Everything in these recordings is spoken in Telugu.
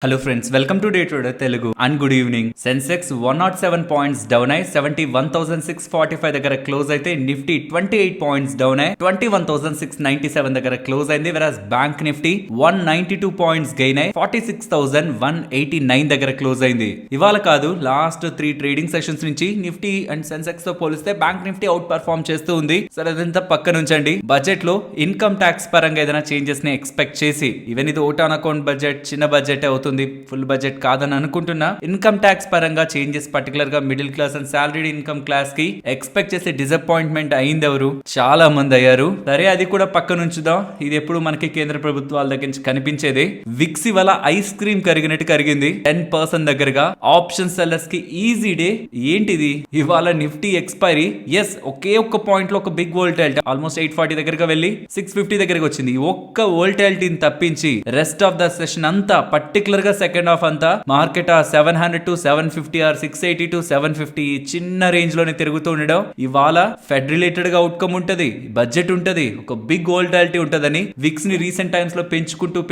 Hello friends, welcome to day trader Telugu and good evening. Sensex 107 points down అయి 71,645 దగ్గర క్లోజ్ అయితే నిఫ్టీ 28 పాయింట్స్ డౌన్ అయి 21,697 దగ్గర క్లోజ్ అయింది. వెరాస్ బ్యాంక్ నిఫ్టీ 192 పాయింట్స్ గెయిన్ అయి 46,189 దగ్గర క్లోజ్ అయింది. ఇవాళ కాదు, లాస్ట్ 3 ట్రేడింగ్ సెషన్స్ నుంచి నిఫ్టీ అండ్ సెన్సెక్స్ తో పోలిస్తే బ్యాంక్ నిఫ్టీ అవుట్ పర్ఫార్మ్ చేస్తూ ఉంది. సరే, అదంతా పక్కన ఉంచండి. బడ్జెట్ లో ఇన్కమ్ ట్యాక్స్ పరంగా ఏదైనా చేంజెస్ ని ఎక్స్పెక్ట్ చేసి, ఈవెన్ ఇది ఓట్ ఆన్ అకౌంట్ బడ్జెట్ చిన్న బడ్జెట్ అవుతుంది, ఫుల్ బడ్జెట్ కాదని అనుకుంటున్నా. ఇన్కమ్ ట్యాక్స్ పరంగా చేంజెస్ పర్టికులర్ గా middle class and salaried income class కి ఎక్స్పెక్ట్ చేసే డిసప్పాయింట్మెంట్ అయింది ఎవరు? చాలా మంది అయ్యారు. సరే, అది కూడా పక్కన ఉంచుదాం. ఇది ఎప్పుడు మనకి కేంద్ర ప్రభుత్వాల దగ్గర నుంచి కనిపించేది. విక్స్ ఇవాళ ఐస్ క్రీమ్ కరిగినట్టు కరిగింది 10% దగ్గరగా. ఆప్షన్ సెల్లర్స్ కి ఈజీ డే. ఏంటిది? ఇవాళ నిఫ్టీ ఎక్స్పైరీ ఒకే ఒక్క పాయింట్ లో ఒక బిగ్ వోల్టాలిటీ ఆల్మోస్ట్ 840 దగ్గరగా వెళ్ళి 650 దగ్గరకు వచ్చింది. ఒక్క వోల్టాలిటీని తప్పించి రెస్ట్ ఆఫ్ ద సెషన్ అంతా పర్టికులర్ గా సెకండ్ హాఫ్ అంతా మార్కెట్ 700 to 750 ఆర్ 680 to 750 చిన్న రేంజ్ లోనే తిరుగుతూ ఉండడం. ఇవాళ ఫెడ్ రిలేటెడ్ గా అవుట్కమ్ ఉంటది, బడ్జెట్ ఉంటది, ఒక బిగ్ వోల్టాలిటీ ఉంటదని విక్స్ ని రీసెంట్ టైమ్స్ లో పెంచుకుంటూ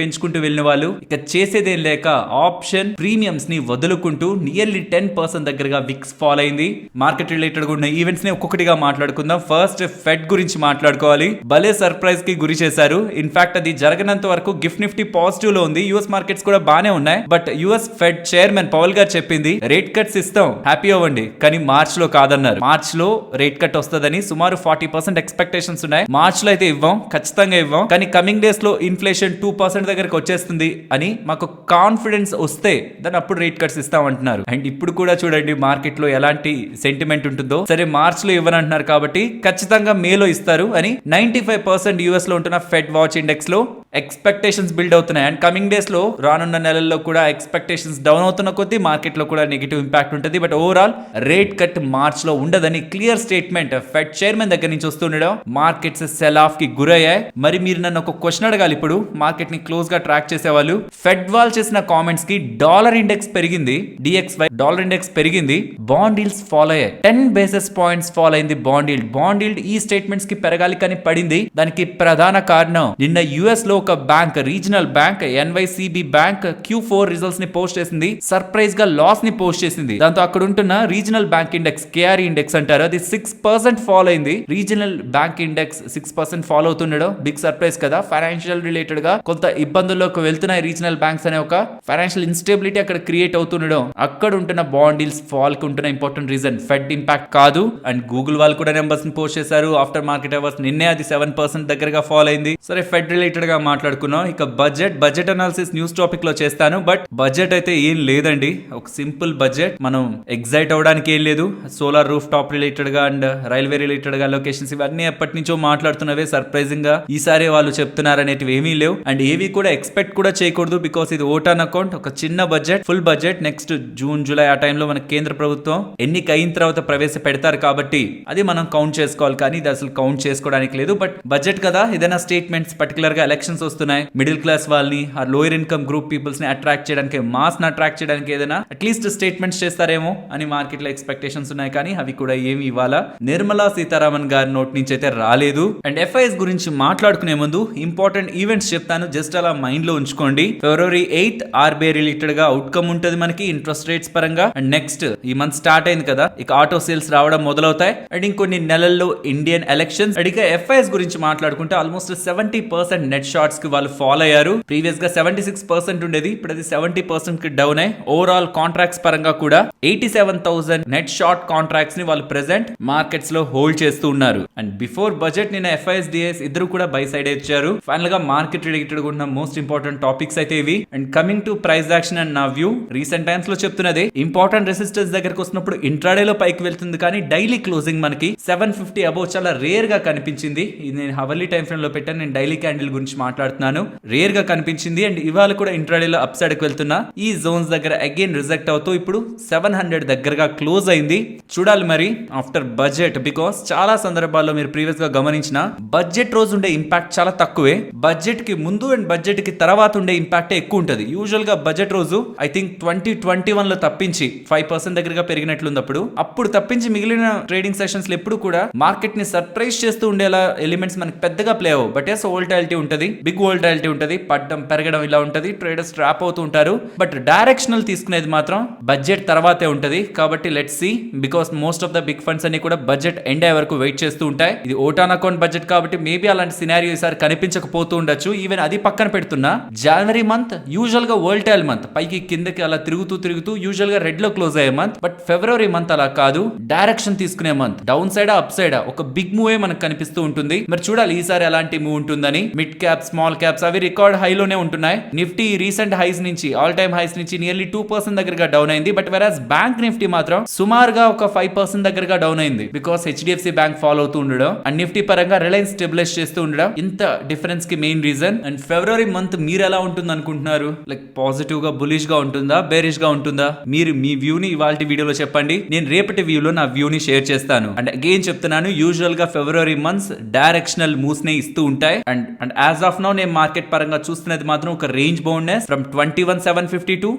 వెళ్ళిన వాళ్ళు ఇక చేసేదేం లేక ఆప్షన్ ప్రీమియమ్స్ ని వదులుకుంటూ నియర్లీ 10% దగ్గరగా విక్స్ ఫాల్ అయింది. మార్కెట్ రిలేటెడ్ గా ఉన్న ఈవెంట్స్ ని ఒక్కొక్కటిగా మాట్లాడుకుందాం. ఫస్ట్ ఫెడ్ గురించి మాట్లాడుకోవాలి. భలే సర్ప్రైజ్ కి గురి చేశారు. ఇన్ఫాక్ట్ అది జరగనంత వరకు గిఫ్ట్ నిఫ్టీ పాజిటివ్ లో ఉంది. యూఎస్ మార్కెట్స్ కూడా బానే ఉన్నాయి. బట్ యుఎస్ ఫెడ్ చైర్మన్ పవల్ గారు చెప్పింది రేట్ కట్స్ ఇస్తాం, హ్యాపీ అవ్వండి, కానీ మార్చ్ లో కాదన్నారు. మార్చ్ లో రేట్ కట్ వస్తుందని సుమారు 40% ఎక్స్పెక్టేషన్స్ ఉన్నాయి. మార్చ్ లో అయితే ఇవ్వం, ఖచ్చితంగా ఇవ్వం, కానీ కమింగ్ డేస్ లో ఇన్ఫ్లేషన్ 2% దగ్గరకు వచ్చేస్తుంది అని మాకు కాన్ఫిడెన్స్ వస్తే దాని అప్పుడు రేట్ కట్స్ ఇస్తాం అంటున్నారు. అండ్ ఇప్పుడు కూడా చూడండి మార్కెట్ లో ఎలాంటి సెంటిమెంట్ ఉంటుందో. సరే, మార్చ్ లో ఇవ్వనంటున్నారు కాబట్టి ఖచ్చితంగా మేలో ఇస్తారు అని 95% యుఎస్ లో ఉంటున్న ఫెడ్ వాచ్ ఇండెక్స్ లో ఎక్స్పెక్టేషన్స్ బిల్డ్ అవుతున్నాయి. అండ్ కమింగ్ డేస్ లో రానున్న నెలల్లో కూడా ఎక్స్పెక్టేషన్స్ డౌన్ అవుతున్న కొద్దీ మార్కెట్ లో కూడా నెగిటివ్ ఇంపాక్ట్ ఉంటుంది. But overall rate cut March లో ఉండదని క్లియర్ స్టేట్మెంట్ ఫెడ్ చైర్మన్ దగ్గర నుంచి వస్తుండడం మార్కెట్స్ సెల్ ఆఫ్ కి గురయ్యాయి. మరి మీరు నన్ను ఒక క్వశ్చన్ అడగాలి. ఇప్పుడు మార్కెట్ ని క్లోజ్ గా ట్రాక్ చేసేవాళ్ళు, ఫెడ్ వాల్ చేసిన కామెంట్స్ కి డాలర్ ఇండెక్స్ పెరిగింది, DXY డాలర్ ఇండెక్స్ పెరిగింది, బాండ్ ఈల్డ్స్ ఫాల్ అయ్యాయి. 10 బేసిస్ పాయింట్స్ ఫాల్ అయింది బాండ్ ఈల్డ్ ఈ స్టేట్మెంట్స్ కి పెరగాలి కానీ పడింది. దానికి ప్రధాన కారణం నిన్న యుఎస్ లో ఒక bank, regional bank NYCB bank Q4 results ని పోస్ట్ చేసింది. సర్ప్రైజ్ గా లాస్ ని పోస్ట్ చేసింది. దాంతో అక్కడ ఉంటున్న regional bank index, KRE index అంటారు, అది 6% ఫాల్ అయింది. రీజనల్ బ్యాంక్ ఇండెక్స్ 6% ఫాల్ అవుతుండడం బిగ్ సర్ప్రైజ్ కదా. ఫైనాన్షియల్ రిలేటెడ్ గా కొంత ఇబ్బందుల్లోకి వెళ్తున్నాయి రీజనల్ బ్యాంక్స్ అనే ఒక ఫైనాన్షియల్ ఇన్స్టెబిలిటీ అక్కడ క్రియేట్ అవుతుండడం అక్కడ ఉంటున్న బాండ్ డీల్స్ ఫాల్ కి ఉంటున్న ఇంపార్టెంట్ రీజన్ ఫెడ్ ఇంపాక్ట్ కాదు. అండ్ గూగుల్ వాళ్ళు కూడా నెంబర్స్ ని పోస్ట్ చేశారు ఆఫ్టర్ మార్కెట్ అవర్స్. నిన్నే అది 7% దగ్గరగా ఫాల్ అయింది. సరే, ఫెడ్ రిలేటెడ్ గా మాట్లాడుకున్నాం. ఇక బడ్జెట్ అనాలిసిస్ న్యూస్ టాపిక్ లో చేస్తాను. బట్ బడ్జెట్ అయితే ఏం లేదండి, ఒక సింపుల్ బడ్జెట్. మనం ఎగ్జైట్ అవడానికి ఏం లేదు. సోలార్ రూఫ్ టాప్ రిలేటెడ్ గా అండ్ రైల్వే రిలేటెడ్ గా లొకేషన్స్ ఇవన్నీ ఎప్పటి నుంచో మాట్లాడుతున్నవే. సర్ప్రైజింగ్ గా ఈసారి వాళ్ళు చెప్తున్నారు అనేటివి ఏమీ లేవు. అండ్ ఏవి కూడా ఎక్స్పెక్ట్ కూడా చేయకూడదు, బికాస్ ఇది ఓట్ ఆన్ అకౌంట్. ఒక చిన్న budget, full budget next June July ఆ టైంలో మన కేంద్ర ప్రభుత్వం ఎన్నిక అయిన తర్వాత ప్రవేశపెడతారు కాబట్టి అది మనం కౌంట్ చేసుకోవాలి. కానీ ఇది అసలు కౌంట్ చేసుకోవడానికి లేదు. బట్ బడ్జెట్ కదా, ఏదైనా స్టేట్మెంట్స్ పర్టికులర్ గా ఎలక్షన్స్ వస్తున్నాయి, మిడిల్ క్లాస్ వాళ్ళని ఆ లోయర్ ఇన్కమ్ గ్రూప్ పీపుల్స్ ని అట్రాక్ట్ చేయడానికి, మాస్ ని అట్రాక్ట్ చేయడానికి ఏదైనా అట్లీస్ట్ స్టేట్మెంట్స్ చేస్తారేమో అని మార్కెట్ లో ఎక్స్పెక్టేషన్స్ ఉన్నాయి. కానీ అవి కూడా ఏమి ఇవాళ నిర్మలా సీతారామన్ గారి నోట్ నుంచి అయితే రాలేదు. అండ్ FIS గురించి మాట్లాడుకునే ముందు ఇంపార్టెంట్ ఈవెంట్స్ చెప్తాను, జస్ట్ అలా మైండ్ లో ఉంచుకోండి. February 8th RBI రిలేటెడ్ గా అవుట్కమ్ ఉంటుంది మనకి ఇంట్రెస్ట్ రేట్స్ పరంగా. అండ్ నెక్స్ట్ ఈ మంత్ స్టార్ట్ అయింది కదా, ఇక ఆటో సేల్స్ రావడం మొదలవుతాయి. అండ్ ఇంకొన్ని నెలల్లో ఇండియన్ ఎలక్షన్స్. అండ్ ఇక FIS గురించి మాట్లాడుకుంటే ఆల్మోస్ట్ 70% నెట్ షార్ట్స్ కి వాళ్ళు ఫాలో అయ్యారు. ప్రీవియస్ గా 76% ఉండేది, ఇప్పుడు అది 70% కి డౌన్ అయ్యి ఓవరాల్ కాంట్రాక్ట్స్ పరంగా కూడా 87,000 నెట్ షార్ట్ కాంట్రాక్ట్స్ ని వాళ్ళు ప్రెసెంట్ మార్కెట్స్ లో హోల్డ్ చేస్తూ ఉన్నారు. అండ్ బిఫోర్ బడ్జెట్ నిన్న FIS DIS ఇద్దరు కూడా బై సైడ్ ఇచ్చారు. ఫైనల్ గా మార్కెట్ రిలేటెడ్ ఉన్న మోస్ట్ ఇంపార్టెంట్ టాపిక్స్ అయితే ఇవి. And coming to price action and నా వ్యూ, రీసెంట్ టైమ్స్ లో చెప్తున్నది ఇంపార్టెంట్ రెసిస్టెన్స్ దగ్గరకు వస్తున్నప్పుడు ఇంట్రాడే లో పైకి వెళ్తుంది, కానీ డైలీ క్లోజింగ్ మనకి 750 అబౌవ్ చాలా రేర్ గా కనిపించింది. ఇది నేను హవర్లీ టైం ఫ్రేమ్ లో పెట్టాను, నేను డైలీ క్యాండిల్ గురించి మాట్లాడుతున్నాను. రేర్ గా కనిపించింది. అండ్ ఇవాళ కూడా ఇంట్రాడేలో అప్ సైడ్ కి వెళ్తున్నా ఈ జోన్స్ దగ్గర అగైన్ రిజెక్ట్ అవుతూ ఇప్పుడు 700 దగ్గరగా క్లోజ్ అయింది. చూడాలి మరి ఆఫ్టర్ బడ్జెట్, బికాస్ చాలా సందర్భాల్లో మీరు ప్రీవియస్ గా గమనించిన బడ్జెట్ రోజు ఉండే ఇంపాక్ట్ చాలా తక్కువే, బడ్జెట్ కి ముందు అండ్ బడ్జెట్ కి తర్వాత ఉండే ఇంపాక్ట్ ఎక్కువ ఉంటుంది. యూజువల్ గా బడ్జెట్ రోజు ఐ థింక్ 2021 లో తప్పించి 5% దగ్గరగా పెరిగినట్లుంది. అప్పుడు తప్పించి మిగిలిన ట్రేడింగ్ సెషన్స్ లో ఎప్పుడు కూడా మార్కెట్ ని సర్ప్రైజ్ చేస్తూ ఉండేలా ఎలిమెంట్స్ మనకి పెద్దగా ప్లే అవ్వవు. బట్ ఎస్ వోల్టాలిటీ ఉంటుంది బిగ్ వోల్టాలిటీ ఉంటది, పడ్డం పెరగడం ఇలా ఉంటది, ట్రేడర్స్ ట్రాప్ అవుతూ ఉంటారు. బట్ డైరెక్షనల్ తీసుకునేది మాత్రం బడ్జెట్ తర్వాతే ఉంటది. కాబట్టి let's see, because most of the big funds అన్ని కూడా బడ్జెట్ ఎండ్ అయ్యే వరకు వెయిట్ చేస్తూ ఉంటాయి. ఇది ఓటాన్ అకౌంట్ బడ్జెట్ కాబట్టి మేబీ అలాంటి సినారియో ఈసారి కనిపించకపోతూ ఉండొచ్చు. ఈవెన్ అది పక్కన పెడుతున్నా, జనవరి మంత్ యూజువల్ గా వోల్టైల్ మంత్, పైకి కిందకి అలా తిరుగుతూ యూజువల్ గా రెడ్ లో క్లోజ్ అయ్యే మంత్. బట్ ఫిబ్రవరి మంత్ అలా కాదు, డైరెక్షన్ తీసుకునే month. Down side up side ఒక బిగ్ మూవే మనకు కనిపిస్తూ ఉంటుంది. మరి చూడాలి ఈసారి ఎలాంటి మూవ్ ఉంటుందని. మిడ్ క్యాప్, స్మాల్ క్యాప్స్ అవి రికార్డ్ హైలోనే ఉంటున్నాయి. నిఫ్టీ రీసెంట్ హైస్ నుంచి, ఆల్ టైమ్ హైస్ నుంచి నియర్లీ 2% దగ్గరగా డౌన్ అయింది. బట్ వెరాస్ బ్యాంక్ నిఫ్టీ మాత్రం సుమారుగా ఒక 5% దగ్గరగా డౌన్ అయింది. బికాస్ హెచ్డిఎఫ్సి బ్యాంక్ ఫాలో అవుతూ ఉండడం అండ్ నిఫ్టీ పరంగా రిలయన్స్ స్టెబిలైజ్ చేస్తూ ఉండడం ఇంత డిఫరెన్స్ కి main reason. And February month మీరు ఎలా ఉంటుంది అనుకుంటున్నారు? లైక్ పాజిటివ్ గా, బులిష్ గా ఉంటుందా, బేరిష్ గా ఉంటుందా? మీరు మీ వ్యూని ఇవాళ వీడియోలో చెప్పండి. నేను రేపటి వ్యూలో నా వ్యూని షేర్ చేస్తాను. అండ్ అగైన్ చెప్తున్నాను, యూజువల్ గా ఫిబ్రవరి మంత్స్ డైరెక్షనల్ మూవ్స్ నే ఇస్తూ ఉంటాయి. అండ్ యాజ్ ఆఫ్ నౌ నేను మార్కెట్ పరంగా చూస్తున్నది మాత్రం ఒక రేంజ్ బౌండ్నెస్ ఫ్రమ్ 21,750 టు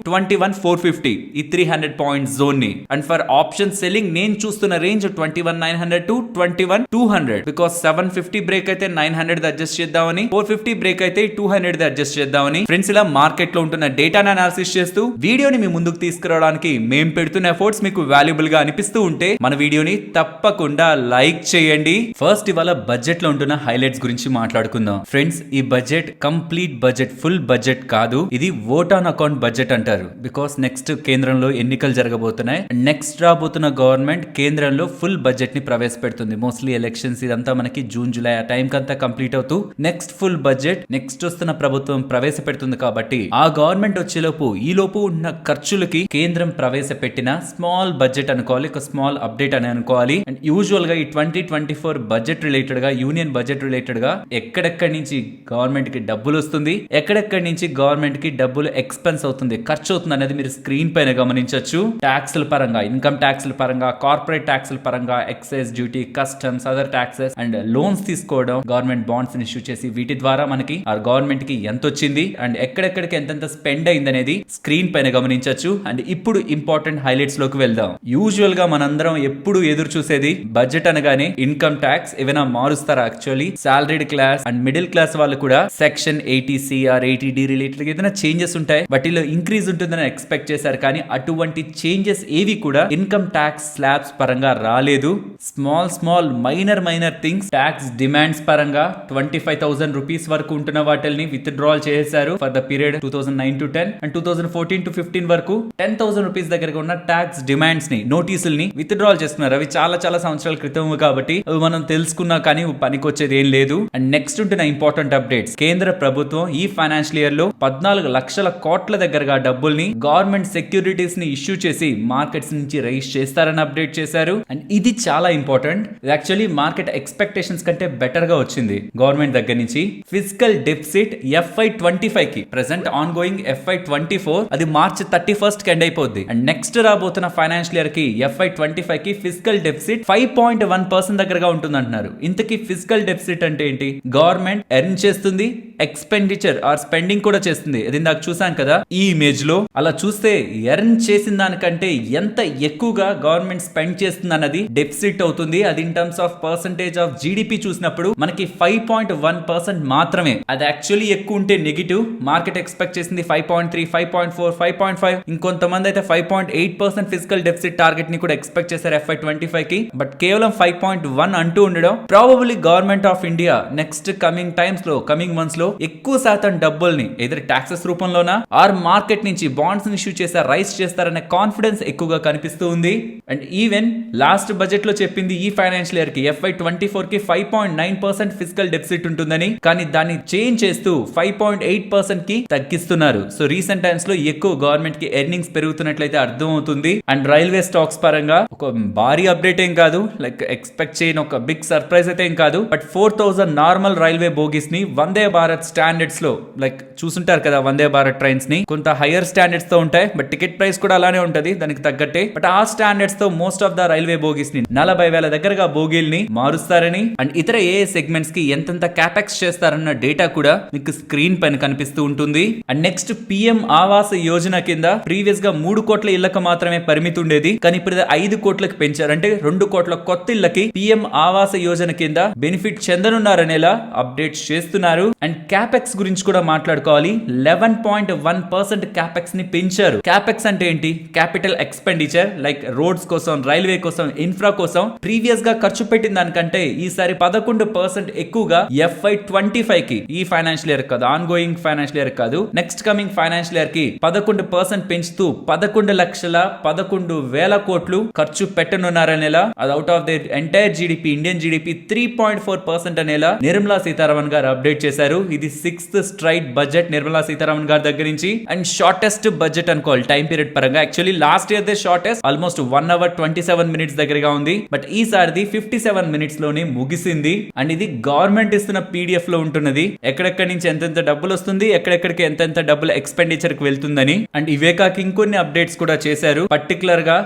21,450, ఈ 300 పాయింట్స్ జోన్ ని. అండ్ ఫర్ ఆప్షన్ సెల్లింగ్ నేను చూస్తున్న రేంజ్ 21,900 టు 21,200. బికాస్ 750 బ్రేక్ అయితే 900 అడ్జస్ట్ చేద్దామని, 450 బ్రేక్ అయితే 200 అడ్జస్ట్ చేద్దామని. ఫ్రెండ్స్, ఇలా మార్కెట్ లో ఉంటున్న డేటాను అనాలిసిస్ చేస్తూ వీడియోని మీ ముందుకు తీసుకురావడానికి మేము పెడుతున్న ఎఫర్ట్స్ మీకు వాల్యుబుల్ గా అనిపిస్తూ ఉంటే మన వీడియోని తప్పకుండా లైక్ చేయండి. ఫస్ట్ ఇవాళ బడ్జెట్ లో ఉంటున్న హైలైట్స్ గురించి మాట్లాడుకుందాం. ఫ్రెండ్స్, ఈ budget complete budget, full budget కాదు. ఇది ఓట్ ఆన్ అకౌంట్ బడ్జెట్ అంటారు. బికాస్ నెక్స్ట్ కేంద్రంలో ఎన్నికలు జరగబోతున్నాయి. నెక్స్ట్ రాబోతున్న గవర్నమెంట్ కేంద్రంలో ఫుల్ బడ్జెట్ ని ప్రవేశపెడుతుంది. మోస్ట్లీ ఎలక్షన్స్ ఇదంతా మనకి జూన్ జూలై ఆ టైం కంతా కంప్లీట్ అవుతూ నెక్స్ట్ ఫుల్ బడ్జెట్ నెక్స్ట్ వస్తున్న ప్రభుత్వం ప్రవేశపెడుతుంది. కాబట్టి ఆ గవర్నమెంట్ వచ్చేలోపు ఈ లోపు ఉన్న ఖర్చులకి కేంద్రం ప్రవేశపెట్టిన స్మాల్ బడ్జెట్ అనుకోవాలి, ఒక స్మాల్ అప్డేట్ అని అనుకోవాలి. అండ్ యూజువల్ గా ఈ 2024 బడ్జెట్ రిలేటెడ్ గా, యూనియన్ బడ్జెట్ రిలేటెడ్ గా ఎక్కడెక్కడి నుంచి గవర్నమెంట్ కి డబ్బులు వస్తుంది, ఎక్కడెక్కడి నుంచి గవర్నమెంట్ కి డబ్బులు ఎక్స్పెన్స్ అవుతుంది, ఖర్చు అవుతుంది అనేది మీరు స్క్రీన్ పైన గమనించవచ్చు. ట్యాక్స్ల పరంగా, ఇన్కమ్ ట్యాక్స్ల పరంగా, కార్పొరేట్ ట్యాక్స్ల పరంగా, excise duty, customs, other taxes and loans తీసుకోవడం, గవర్నమెంట్ బాండ్స్ ఇష్యూ చేసి వీటి ద్వారా మనకి ఆ గవర్నమెంట్ కి ఎంత వచ్చింది అండ్ ఎక్కడెక్కడికి ఎంతెంత స్పెండ్ అయింది అనేది స్క్రీన్ పైన గమనించవచ్చు. అండ్ ఇప్పుడు ఇంపార్టెంట్ హైలైట్స్ లోకి వెళ్దాం. యూజువల్ గా మనందరం ఎప్పుడు ఎదురు చూసేది బడ్జెట్ అనగానే ఇన్కమ్ ట్యాక్స్ ఏమైనా మారుస్తారా? Actually salaried class and middle class వాళ్ళు కూడా section 80C or 80D related ఏదైనా చేంజెస్ ఉంటాయి, వాటిలో ఇంక్రీజ్ ఉంటుందని ఎక్స్పెక్ట్ చేశారు. కానీ అటువంటి చేంజెస్ ఏవి కూడా ఇన్కమ్ ట్యాక్స్ స్లాబ్స్ పరంగా రాలేదు. Small minor things tax demands పరంగా 25,000 రూపీస్ వరకు ఉంటున్న వాటిని విత్ డ్రాల్ చేశారు for the period 2009 to 10 and 2014 to 15 వరకు 10,000 రూపీస్ దగ్గరగా ఉన్న ట్యాక్స్ డిమాండ్స్ ని, నోటీసుల్ని విత్ డ్రాల్ చేస్తున్నారు. అవి చాలా సంవత్సరాల క్రితం కాబట్టి అవి మనం తెలుసుకున్నా కానీ పనికొచ్చేది ఏం లేదు. అండ్ నెక్స్ట్ ఉంటున్న ఇంపార్టెంట్ అప్డేట్స్, కేంద్ర ప్రభుత్వం ఈ ఫైనాన్షియల్ ఇయర్ లో 14 లక్షల కోట్ల దగ్గరగా డబ్బుల్ని గవర్నమెంట్ సెక్యూరిటీస్ ని ఇష్యూ చేసి మార్కెట్స్ నుంచి రైజ్ చేస్తారని అప్డేట్ చేశారు. అండ్ ఇది చాలా ఇంపార్టెంట్. యాక్చువల్లీ మార్కెట్ ఎక్స్పెక్టేషన్స్ కంటే బెటర్ గా వచ్చింది గవర్నమెంట్ దగ్గర నుంచి. ఫిజికల్ డెఫిసిట్ FY25 కి, ప్రెసెంట్ ఆన్ గోయింగ్ FY24, అది మార్చ్ 31st కి ఎండ్ అయిపోద్ది. అండ్ నెక్స్ట్ రాబోతున్న ఫైనాన్షియల్ ఇయర్ కి FY25 కి ఫిజికల్ డెఫిసిట్ 5.1% దగ్గరగా ఉంటుంది అంటున్నారు. ఇంతకీ ఫిజికల్ డెఫిసిట్ అంటే ఏంటి? గవర్నమెంట్ ఎర్న్ చేస్తుంది, ఎక్స్పెండిచర్ ఆర్ స్పెండింగ్ కూడా చేస్తుంది. అది ఇందాక చూసాం కదా ఈ ఇమేజ్ లో. అలా చూస్తే ఎర్న్ చేసిన దానికంటే ఎంత ఎక్కువగా గవర్నమెంట్ స్పెండ్ చేస్తుంది అన్నది డెఫిసిట్ అవుతుంది. అది in terms of percentage of GDP చూసినప్పుడు మనకి 5.1% మాత్రమే. అది యాక్చువల్లీ ఎక్కువ ఉంటే నెగిటివ్. మార్కెట్ ఎక్స్పెక్ట్ చేసింది 5.3, 5.4, 5.5. ఇంకొంతమంది అయితే 5.8% ఫిజికల్ డెఫిసిట్ టార్గెట్ ని కూడా ఎక్స్పెక్ట్ చేశారు FY25 కి. బట్ కేవలం 5.1 అంటూ ఉండడం probably government of India next coming times లో, కమింగ్ మంత్స్ లో ఎక్కువ శాతం డబ్బుల్ని ఎదురు ట్యాక్సెస్ రూపంలోనా ఆర్ మార్కెట్ నుంచి బాండ్స్ ఇష్యూ చేస్తారు, రైజ్ చేస్తారనే కాన్ఫిడెన్స్ ఎక్కువగా కనిపిస్తూ ఉంది. అండ్ ఈవెన్ లాస్ట్ బడ్జెట్ లో చెప్పింది ఈ ఫైనాన్షియల్ ఇయర్ కి FY24 కి 5.9% ఫిజికల్ డెఫిసిట్ ఉంటుందని, కానీ దాన్ని చేంజ్ చేస్తూ 5.8% కి తగ్గిస్తున్నారు. సో రీసెంట్ టైమ్స్ లో ఎక్కువ గవర్నమెంట్ కి ఎర్నింగ్స్ పెరుగుతున్నట్లయితే అర్థం అవుతుంది. అండ్ రైల్వే స్టాక్స్ పరంగా ఒక భారీ అప్డేట్ ఏం కాదు, లైక్ ఎక్స్పెక్ట్ చేయని ఒక బిగ్ సర్ప్రైజ్ అయితే ఏం కాదు. బట్ 4,000 నార్మల్ రైల్వే బోగీస్ ని వందే భారత్ స్టాండర్డ్స్ లో, లైక్ చూసుంటారు కదా వందే భారత్ ట్రైన్స్ ని, కొంత హైయర్ స్టాండర్డ్స్ తో ఉంటాయి. బట్ టికెట్ ప్రైస్ కూడా అలానే ఉంటది దానికి తగ్గట్టే. బట్ ఆ స్టాండర్డ్స్ తో most of the railway bogies ని 40,000 దగ్గరగా బోగీల్ని మారుస్తారని, అండ్ ఇతర ఏ సెగ్మెంట్స్ కి ఎంతెంత క్యాపెక్స్ చేస్తారన్న డేటా కూడా మీకు స్క్రీన్ పైన కనిపిస్తూ ఉంటుంది. And next PM Awas Yojana కింద ప్రీవియస్ గా 3 కోట్ల ఇళ్లకు మాత్రమే పరిమితి ఉండేది, కానీ ఇప్పుడు 5 కోట్లకు పెంచారు. అంటే 2 కోట్ల కొత్త ఇళ్లకి PM ఆవాస్ యోజన కింద బెనిఫిట్ చెందనున్నారనేలా అప్డేట్ చేస్తున్నారు. పెంచుతున్నారు. అండ్ క్యాపెక్స్ గురించి కూడా మాట్లాడుకోవాలి. 11.1% క్యాపెక్స్ ని పెంచారు. క్యాపెక్స్ అంటే ఏంటి? క్యాపిటల్ ఎక్స్పెండిచర్, లైక్ రోడ్స్ కోసం, రైల్వే కోసం, ఇన్ఫ్రా కోసం ప్రీవియస్ గా ఖర్చు పెట్టిన దానికంటే ఈసారి 11% ఎక్కువగా FY25 కి, ఈ ఫైనాన్షియల్ ఇయర్ కాదు, ఆన్ గోయింగ్ ఫైనాన్షియల్ ఇయర్ కాదు, నెక్స్ట్ కమింగ్ ఫైనాన్షియల్ ఇయర్ కి 11% పెంచుతూ 11,11,000 కోట్లు ఖర్చు పెట్టనున్నారనేలా. అది out of the entire GDP, Indian GDP 3.4% అనేలా నిర్మలా సీతారామన్ గారు అప్డేట్ చేశారు. ఇది 6th straight budget Nirmala Sitharaman గారి దగ్గర నుంచి. అండ్ షార్టెస్ట్ బడ్జెట్ అనుకోవాలి టైం పీరియడ్ పరంగా. Actually last year they shortest, almost 1 hour 27 minutes దగ్గరగా ఉంది. బట్ ఈసారిది 57 minutes లోనే ముగిసింది. అండ్ ఇది గవర్నమెంట్ ఇస్తున్న PDF లో ఉంటున్నది, ఎక్కడెక్కడి నుంచి ఎంతెంత డబ్బులు వస్తుంది, ఎక్కడెక్కడికి ఎంతెంత డబ్బులు ఎక్స్పెండిచర్ కి వెళ్తుందని. అండ్ ఇవే కాక ఇంకొన్ని అప్డేట్స్ కూడా చేశారు. పర్టికులర్ గా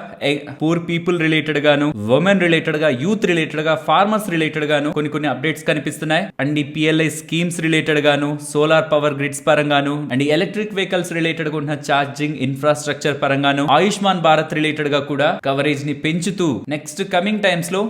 పూర్ పీపుల్ రిలేటెడ్ గాను, ఉమెన్ రిలేటెడ్ గా, యూత్ రిలేటెడ్ గా, ఫార్మర్స్ రిలేటెడ్ గాను కొన్ని అప్డేట్స్ కనిపిస్తున్నాయి. అండ్ ఈ PLI స్కీమ్స్ రిలేటెడ్ గాను, సోలార్ పవర్ గ్రిడ్స్ పరంగాను, అండ్ ఎలక్ట్రిక్ వెహికల్స్ రిలేటెడ్ గా ఉన్న ఛార్జింగ్ ఇన్ఫ్రాస్ట్రక్చర్ పరంగాను, ఆయుష్మాన్ భారత్ రిలేటెడ్ గా కూడా కవరేజ్ ని పెంచుతూ నెక్స్ట్ కమింగ్ టైమ్స్ లో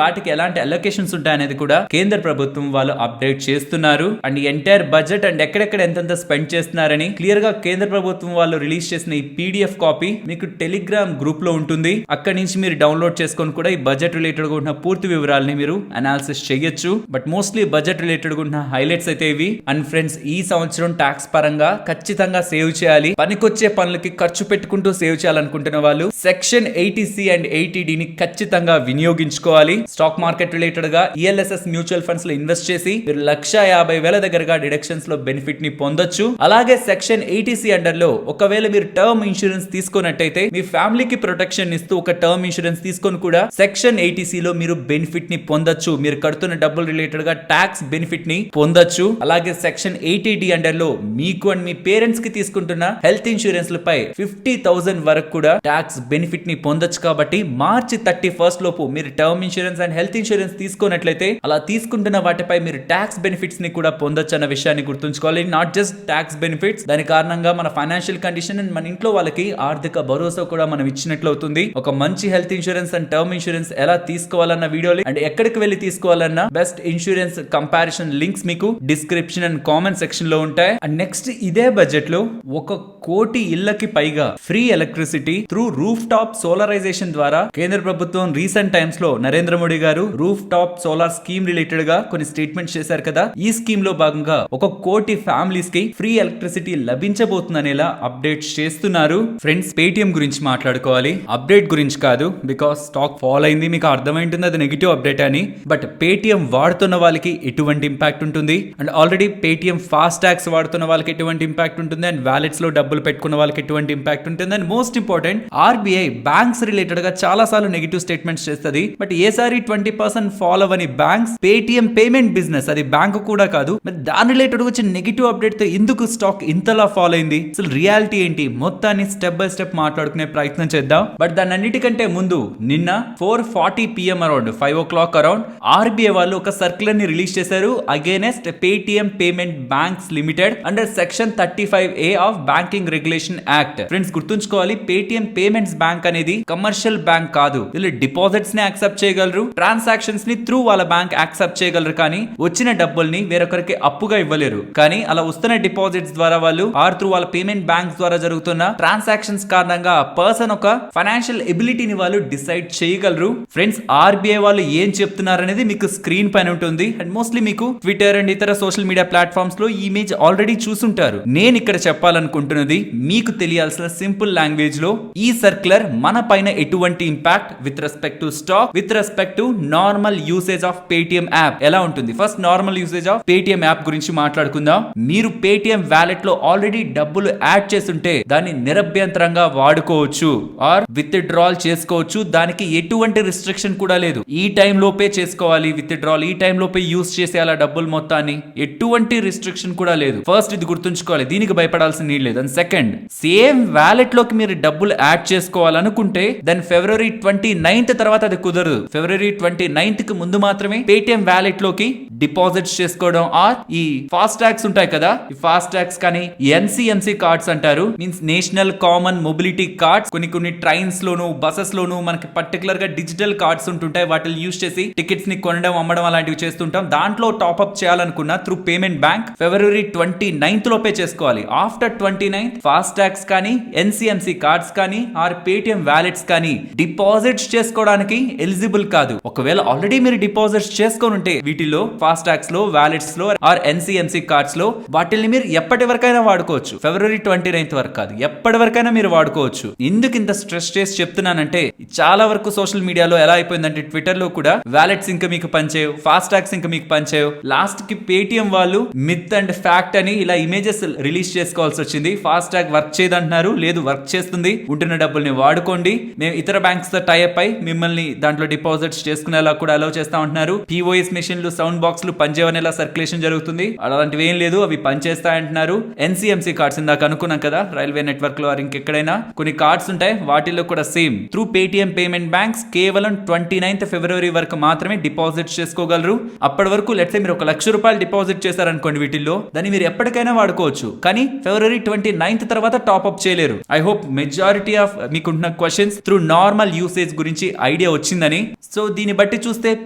వాటికి ఎలాంటి అలొకేషన్స్ ఉంటాయనేది కూడా కేంద్ర ప్రభుత్వం వాళ్ళు అప్డేట్ చేస్తున్నారు. అండ్ ఎంటైర్ బడ్జెట్ అండ్ ఎక్కడెక్కడ ఎంతెంత స్పెండ్ చేస్తున్నారని క్లియర్ గా కేంద్ర ప్రభుత్వం వాళ్ళు రిలీజ్ చేసిన ఈ PDF కాపీ మీకు టెలిగ్రామ్ గ్రూప్ లో ఉంటుంది. అక్కడి నుంచి మీరు డౌన్లోడ్ చేసుకొని కూడా ఈ బడ్జెట్ రిలేటెడ్ గా ఉన్న పూర్తి వివరాలని మీరు అనాలిసిస్ చేయొచ్చు. బట్ మోస్ట్లీ బడ్జెట్ రిలేటెడ్ గా ఉన్న హైలైట్స్ అయితే ఇవి. అండ్ ఫ్రెండ్స్, ఈ సంవత్సరం ట్యాక్స్ పరంగా ఖచ్చితంగా సేవ్ చేయాలి, పనికొచ్చే పనులకి ఖర్చు పెట్టుకుంటూ సేవ్ చేయాలనుకుంటున్న వాళ్ళు సెక్షన్ 80C అండ్ 80D ని ఖచ్చితంగా వినియోగించుకోవాలి. స్టాక్ మార్కెట్ రిలేటెడ్ గా ELSS మ్యూచువల్ ఫండ్స్ లో ఇన్వెస్ట్ చేసి మీరు 1,50,000 దగ్గరగా డిడక్షన్స్ లో బెనిఫిట్ ని పొందొచ్చు. అలాగే సెక్షన్ 80C అండర్ లో ఒకవేళ మీరు టర్మ్ ఇన్సూరెన్స్ తీసుకున్నట్టయితే మీ ఫ్యామిలీకి ప్రొటెక్షన్ ఇస్తూ ఒక టర్మ్ ఇన్సూరెన్స్ తీసుకొని కూడా సెక్షన్ 80C లో మీరు బెనిఫిట్ ని పొందొచ్చు. మీరు కడుతున్న డబ్బులు రిలేటెడ్ గా ట్యాక్స్ బెనిఫిట్ ని పొందొచ్చు. అలాగే సెక్షన్ 80D అండర్ లో మీకు అండ్ మీ పేరెంట్స్ కి తీసుకుంటున్న హెల్త్ ఇన్సూరెన్స్ లపై 50,000 వరకు కూడా ట్యాక్స్ బెనిఫిట్ ని పొందొచ్చు. కాబట్టి మార్చి 31st లోపు మీరు term insurance and health insurance తీసుకున్నట్లయితే అలా తీసుకుంటున్న వాటిపై మీరు ట్యాక్స్ బెనిఫిట్స్ ని కూడా పొందొచ్చు అన్న విషయాన్ని గుర్తుంచుకోవాలి. నాట్ జస్ట్ ట్యాక్స్ బెనిఫిట్స్, దాని కారణంగా మన ఫైనాన్షియల్ కండిషన్ అండ్ మన ఇంట్లో వాళ్ళకి ఆర్థిక భరోసా కూడా మనం ఇచ్చినట్లు అవుతుంది. ఒక మంచి health insurance and term insurance ఎలా తీసుకోవాలన్న వీడియోలు అండ్ ఎక్కడికి వెళ్ళి తీసుకోవాలన్న బెస్ట్ ఇన్సూరెన్స్ కంపారిజన్ లింక్స్ మీకు డిస్క్రిప్షన్ అండ్ కామెంట్ సెక్షన్ లో ఉంటాయి. అండ్ నెక్స్ట్ ఇదే బడ్జెట్ లో 1 కోటి ఇళ్లకి పైగా free electricity through roof top solarization ద్వారా కేంద్ర ప్రభుత్వం రీసెంట్ టైమ్స్ లో నరేంద్ర మోడీ గారు roof top solar scheme related గా కొన్ని స్టేట్మెంట్స్ చేశారు కదా. ఈ స్కీమ్ లో భాగంగా 1 కోటి ఫ్యామిలీస్ కి ఫ్రీ ఎలక్ట్రిసిటీ లభించబోతుందనేలా అప్డేట్స్ చేస్తున్నారు. ఫ్రెండ్స్, పేటిఎం గురించి మాట్లాడుకోవాలి, అప్డేట్ గురించి కాదు. బికాస్ స్టాక్ ఫాల్ అయింది, మీకు అర్థమైంటుంది అది నెగిటివ్ అప్డేట్ అని. బట్ పేటిఎం వాడుతున్న వాళ్ళకి ఎటువంటి ఇంపాక్ట్ ఉంటుంది, and already Paytm fast tags వాడుతున్న వాళ్ళకి ఎటువంటి ఇంపాక్ట్ ఉంటుంది, అండ్ వ్యాలెట్స్ లో డబ్బులు పెట్టుకున్న వాళ్ళకి ఎటువంటి ఇంపాక్ట్ ఉంటుంది, and most important RBI banks related గా చాలా సార్లు నెగిటివ్ స్టేట్మెంట్స్ చేస్తుంది. బట్ ఏసారి 20% ఫాల్ అవని బ్యాంక్స్, పేటిఎం పేమెంట్ బిజినెస్ అది బ్యాంక్ కూడా కాదు, మరి దాని రిలేటెడ్ వచ్చి నెగిటివ్ అప్డేట్ తో ఎందుకు స్టాక్ ఇంతలా ఫాల్ అయింది, అసలు రియాలిటీ ఏంటి, మొత్తాన్ని స్టెప్ బై స్టెప్ మాట్లాడుకునే ప్రయత్నం చేద్దాం. బట్ దాని అన్నిటికంటే ముందు నిన్న 4:40 PM around 5 o'clock around RBI వాళ్ళు ఒక సర్క్యులర్ ని రిలీజ్ చేశారు against Paytm payment banks limited under section 35A of banking regulation act. Friends, గుర్తుంచుకోవాలి, పేటిఎం పేమెంట్స్ బ్యాంక్ అనేది కమర్షియల్ బ్యాంక్ కాదు. వీళ్ళు డిపాజిట్స్ ని యాక్సెప్ట్ చేయగలరు, ట్రాన్సాక్షన్స్ ని త్రూ వాళ్ళ బ్యాంక్ యాక్సెప్ట్ చేయగలరు, కానీ వచ్చిన డబ్బుల్ని వేరొకరికి అప్పుగా ఇవ్వలేరు. కానీ అలా వస్తున్న డిపాజిట్స్ ద్వారా వాళ్ళు త్రూ వాళ్ళ పేమెంట్ బ్యాంక్స్ ద్వారా జరుగుతున్న ట్రాన్సాక్షన్స్ కారణంగా పర్సన్ ఒక ఫైనాన్షియల్ ఎబిలిటీని వాళ్ళు డిసైడ్ చేయగలరు. ఫ్రెండ్స్, RBI వాళ్ళు ఏం చెప్తున్నారు అనేది మీకు స్క్రీన్ పైన ఉంటుంది. అండ్ మోస్ట్లీ మీకు ట్విట్టర్ అండ్ ఇతర సోషల్ మీడియా ప్లాట్ఫామ్స్ లో ఈ ఇమేజ్ ఆల్రెడీ చూసుంటారు. నేను ఇక్కడ చెప్పాలనుకుంటున్నది మీకు తెలియాల్సిన సింపుల్ లాంగ్వేజ్ లో, ఈ సర్క్యులర్ మన పైన ఎటువంటి impact with respect to stock, with respect to normal usage of Paytm app ఎలా ఉంటుంది. First normal usage of Paytm app గురించి మాట్లాడుకుందాం. మీరు పేటిఎం వ్యాలెట్ లో ఆల్రెడీ డబ్బులు యాడ్ చేస్తుంటే దాన్ని నిరభ్యంతరంగా వాడుకోవచ్చు ఆర్ విత్ డ్రాల్ చేసుకోవచ్చు. దానికి ఎటువంటి రిస్ట్రిక్షన్ కూడా లేదు. ఈ టైం లోపే చేసుకోవాలి విత్ డ్రాల్, ఈ టైం లోపే యూస్ చేసేయాల డబ్బులు మొత్తాన్ని, ఎటువంటి రిస్ట్రిక్షన్ కూడా లేదు. ఫస్ట్ ఇది గుర్తుంచుకోవాలి, దీనికి భయపడాల్సిన నీడ్ లేదు. అండ్ సెకండ్, సేమ్ వ్యాలెట్ లోకి మీరు డబ్బులు యాడ్ చేసుకోవాలనుకుంటే దాని February 29th తర్వాత అది కుదరదు. February 29th కి ముందు మాత్రమే పేటిఎం వ్యాలెట్ లోకి డిపాజిట్స్ చేసుకోవడం ఆర్ ఈ ఫాస్ట్ ట్యాగ్స్ ఉంటాయి కదా, ఈ ఫాస్ట్ ట్యాగ్స్ కానీ NCMC కార్డ్స్ అంటారు, means national common mobility cards. కొన్ని ట్రైన్స్ లోను, బసెస్ లోను మనకి పర్టికులర్ గా డిజిటల్ కార్డ్స్ ఉంటుంటాయి. వాటిని యూజ్ చేసి టికెట్స్ ని కొనడం, అమ్మడం అలాంటివి చేస్తుంటాం. దాంట్లో టాప్అప్ చేయాలనుకుంటే చేసుకోవాలనుకున్నా త్రూ పేమెంట్ బ్యాంక్ ఫిబ్రవరి 29th లోపే చేసుకోవాలి. ఆఫ్టర్ 29th ఫాస్ట్ ట్యాగ్స్ కానీ ఎన్సిఎంసి కార్డ్స్ కానీ ఆర్ పేటిఎం వ్యాలెట్స్ కానీ డిపాజిట్స్ చేసుకోవడానికి ఎలిజిబుల్ కాదు. ఒకవేళ ఆల్రెడీ మీరు డిపాజిట్స్ చేసుకొని ఉంటే వీటిలో ఫాస్ట్ ట్యాగ్స్ లో, వ్యాలెట్స్ లో ఆర్ ఎన్సిఎంసి కార్డ్స్ లో వాటిని మీరు ఎప్పటి వరకైనా వాడుకోవచ్చు. ఫిబ్రవరి 29th వరకు కాదు, ఎప్పటి వరకైనా మీరు వాడుకోవచ్చు. ఎందుకు ఇంత స్ట్రెస్ చేసి చెప్తున్నానంటే చాలా వరకు సోషల్ మీడియాలో ఎలా అయిపోయిందంటే ట్విట్టర్ లో కూడా వ్యాలెట్స్ ఇంకా మీకు పనిచేయవు, ఫాస్ట్ ట్యాగ్స్ ఇంకా మీకు పనిచేయవు. లాస్ట్ కి పేటిఎం వాళ్ళు మిత్ అండ్ ఫ్యాక్ట్ అని ఇలా ఇమేజెస్ రిలీజ్ చేసుకోవాల్సి వచ్చింది. ఫాస్ట్ ట్యాగ్ వర్క్ చేయదంటున్నారు, లేదు వర్క్ చేస్తుంది, ఉంటున్న డబ్బుల్ని వాడుకోండి, మేము ఇతర బ్యాంక్స్ తో టైప్ అయి మిమ్మల్ని దాంట్లో డిపాజిట్స్ చేసుకునేలా కూడా అలౌ చేస్తా ఉంటున్నారు. పిఓఎస్ మెషిన్లు, సౌండ్ బాక్స్లు పనిచేయవనేలా సర్క్యులేషన్ జరుగుతుంది. అలాంటివి ఏం లేదు, అవి పనిచేస్తాయంటున్నారు. ఎన్సిఎంసి కార్డ్స్ ఇందాక అనుకున్నాం కదా, రైల్వే నెట్వర్క్ లో ఇంకెక్కడైనా కొన్ని కార్డ్స్ ఉంటాయి, వాటిల్లో కూడా same through Paytm payment banks కేవలం 29th ఫిబ్రవరి వరకు మాత్రమే డిపాజిట్ చేసుకోగలరు. అప్పటి వరకు లెట్స్ మీరు ₹1,00,000 డిపాజిట్ చేశారనుకోండి వీటిల్లో, దాన్ని మీరు ఎప్పటికైనా వాడుకోవచ్చు. కానీ ఫిబ్రవరి 29th తర్వాత టాప్అప్ చేయలేరు. ఐ హోప్ మెజారిటీ ఆఫ్ మీకుంటున్న క్వశ్చన్స్ త్రూ నార్మల్ యూసేజ్ గురించి ఐడియా వచ్చిందని. సో దీన్ని బట్టి చూస్తే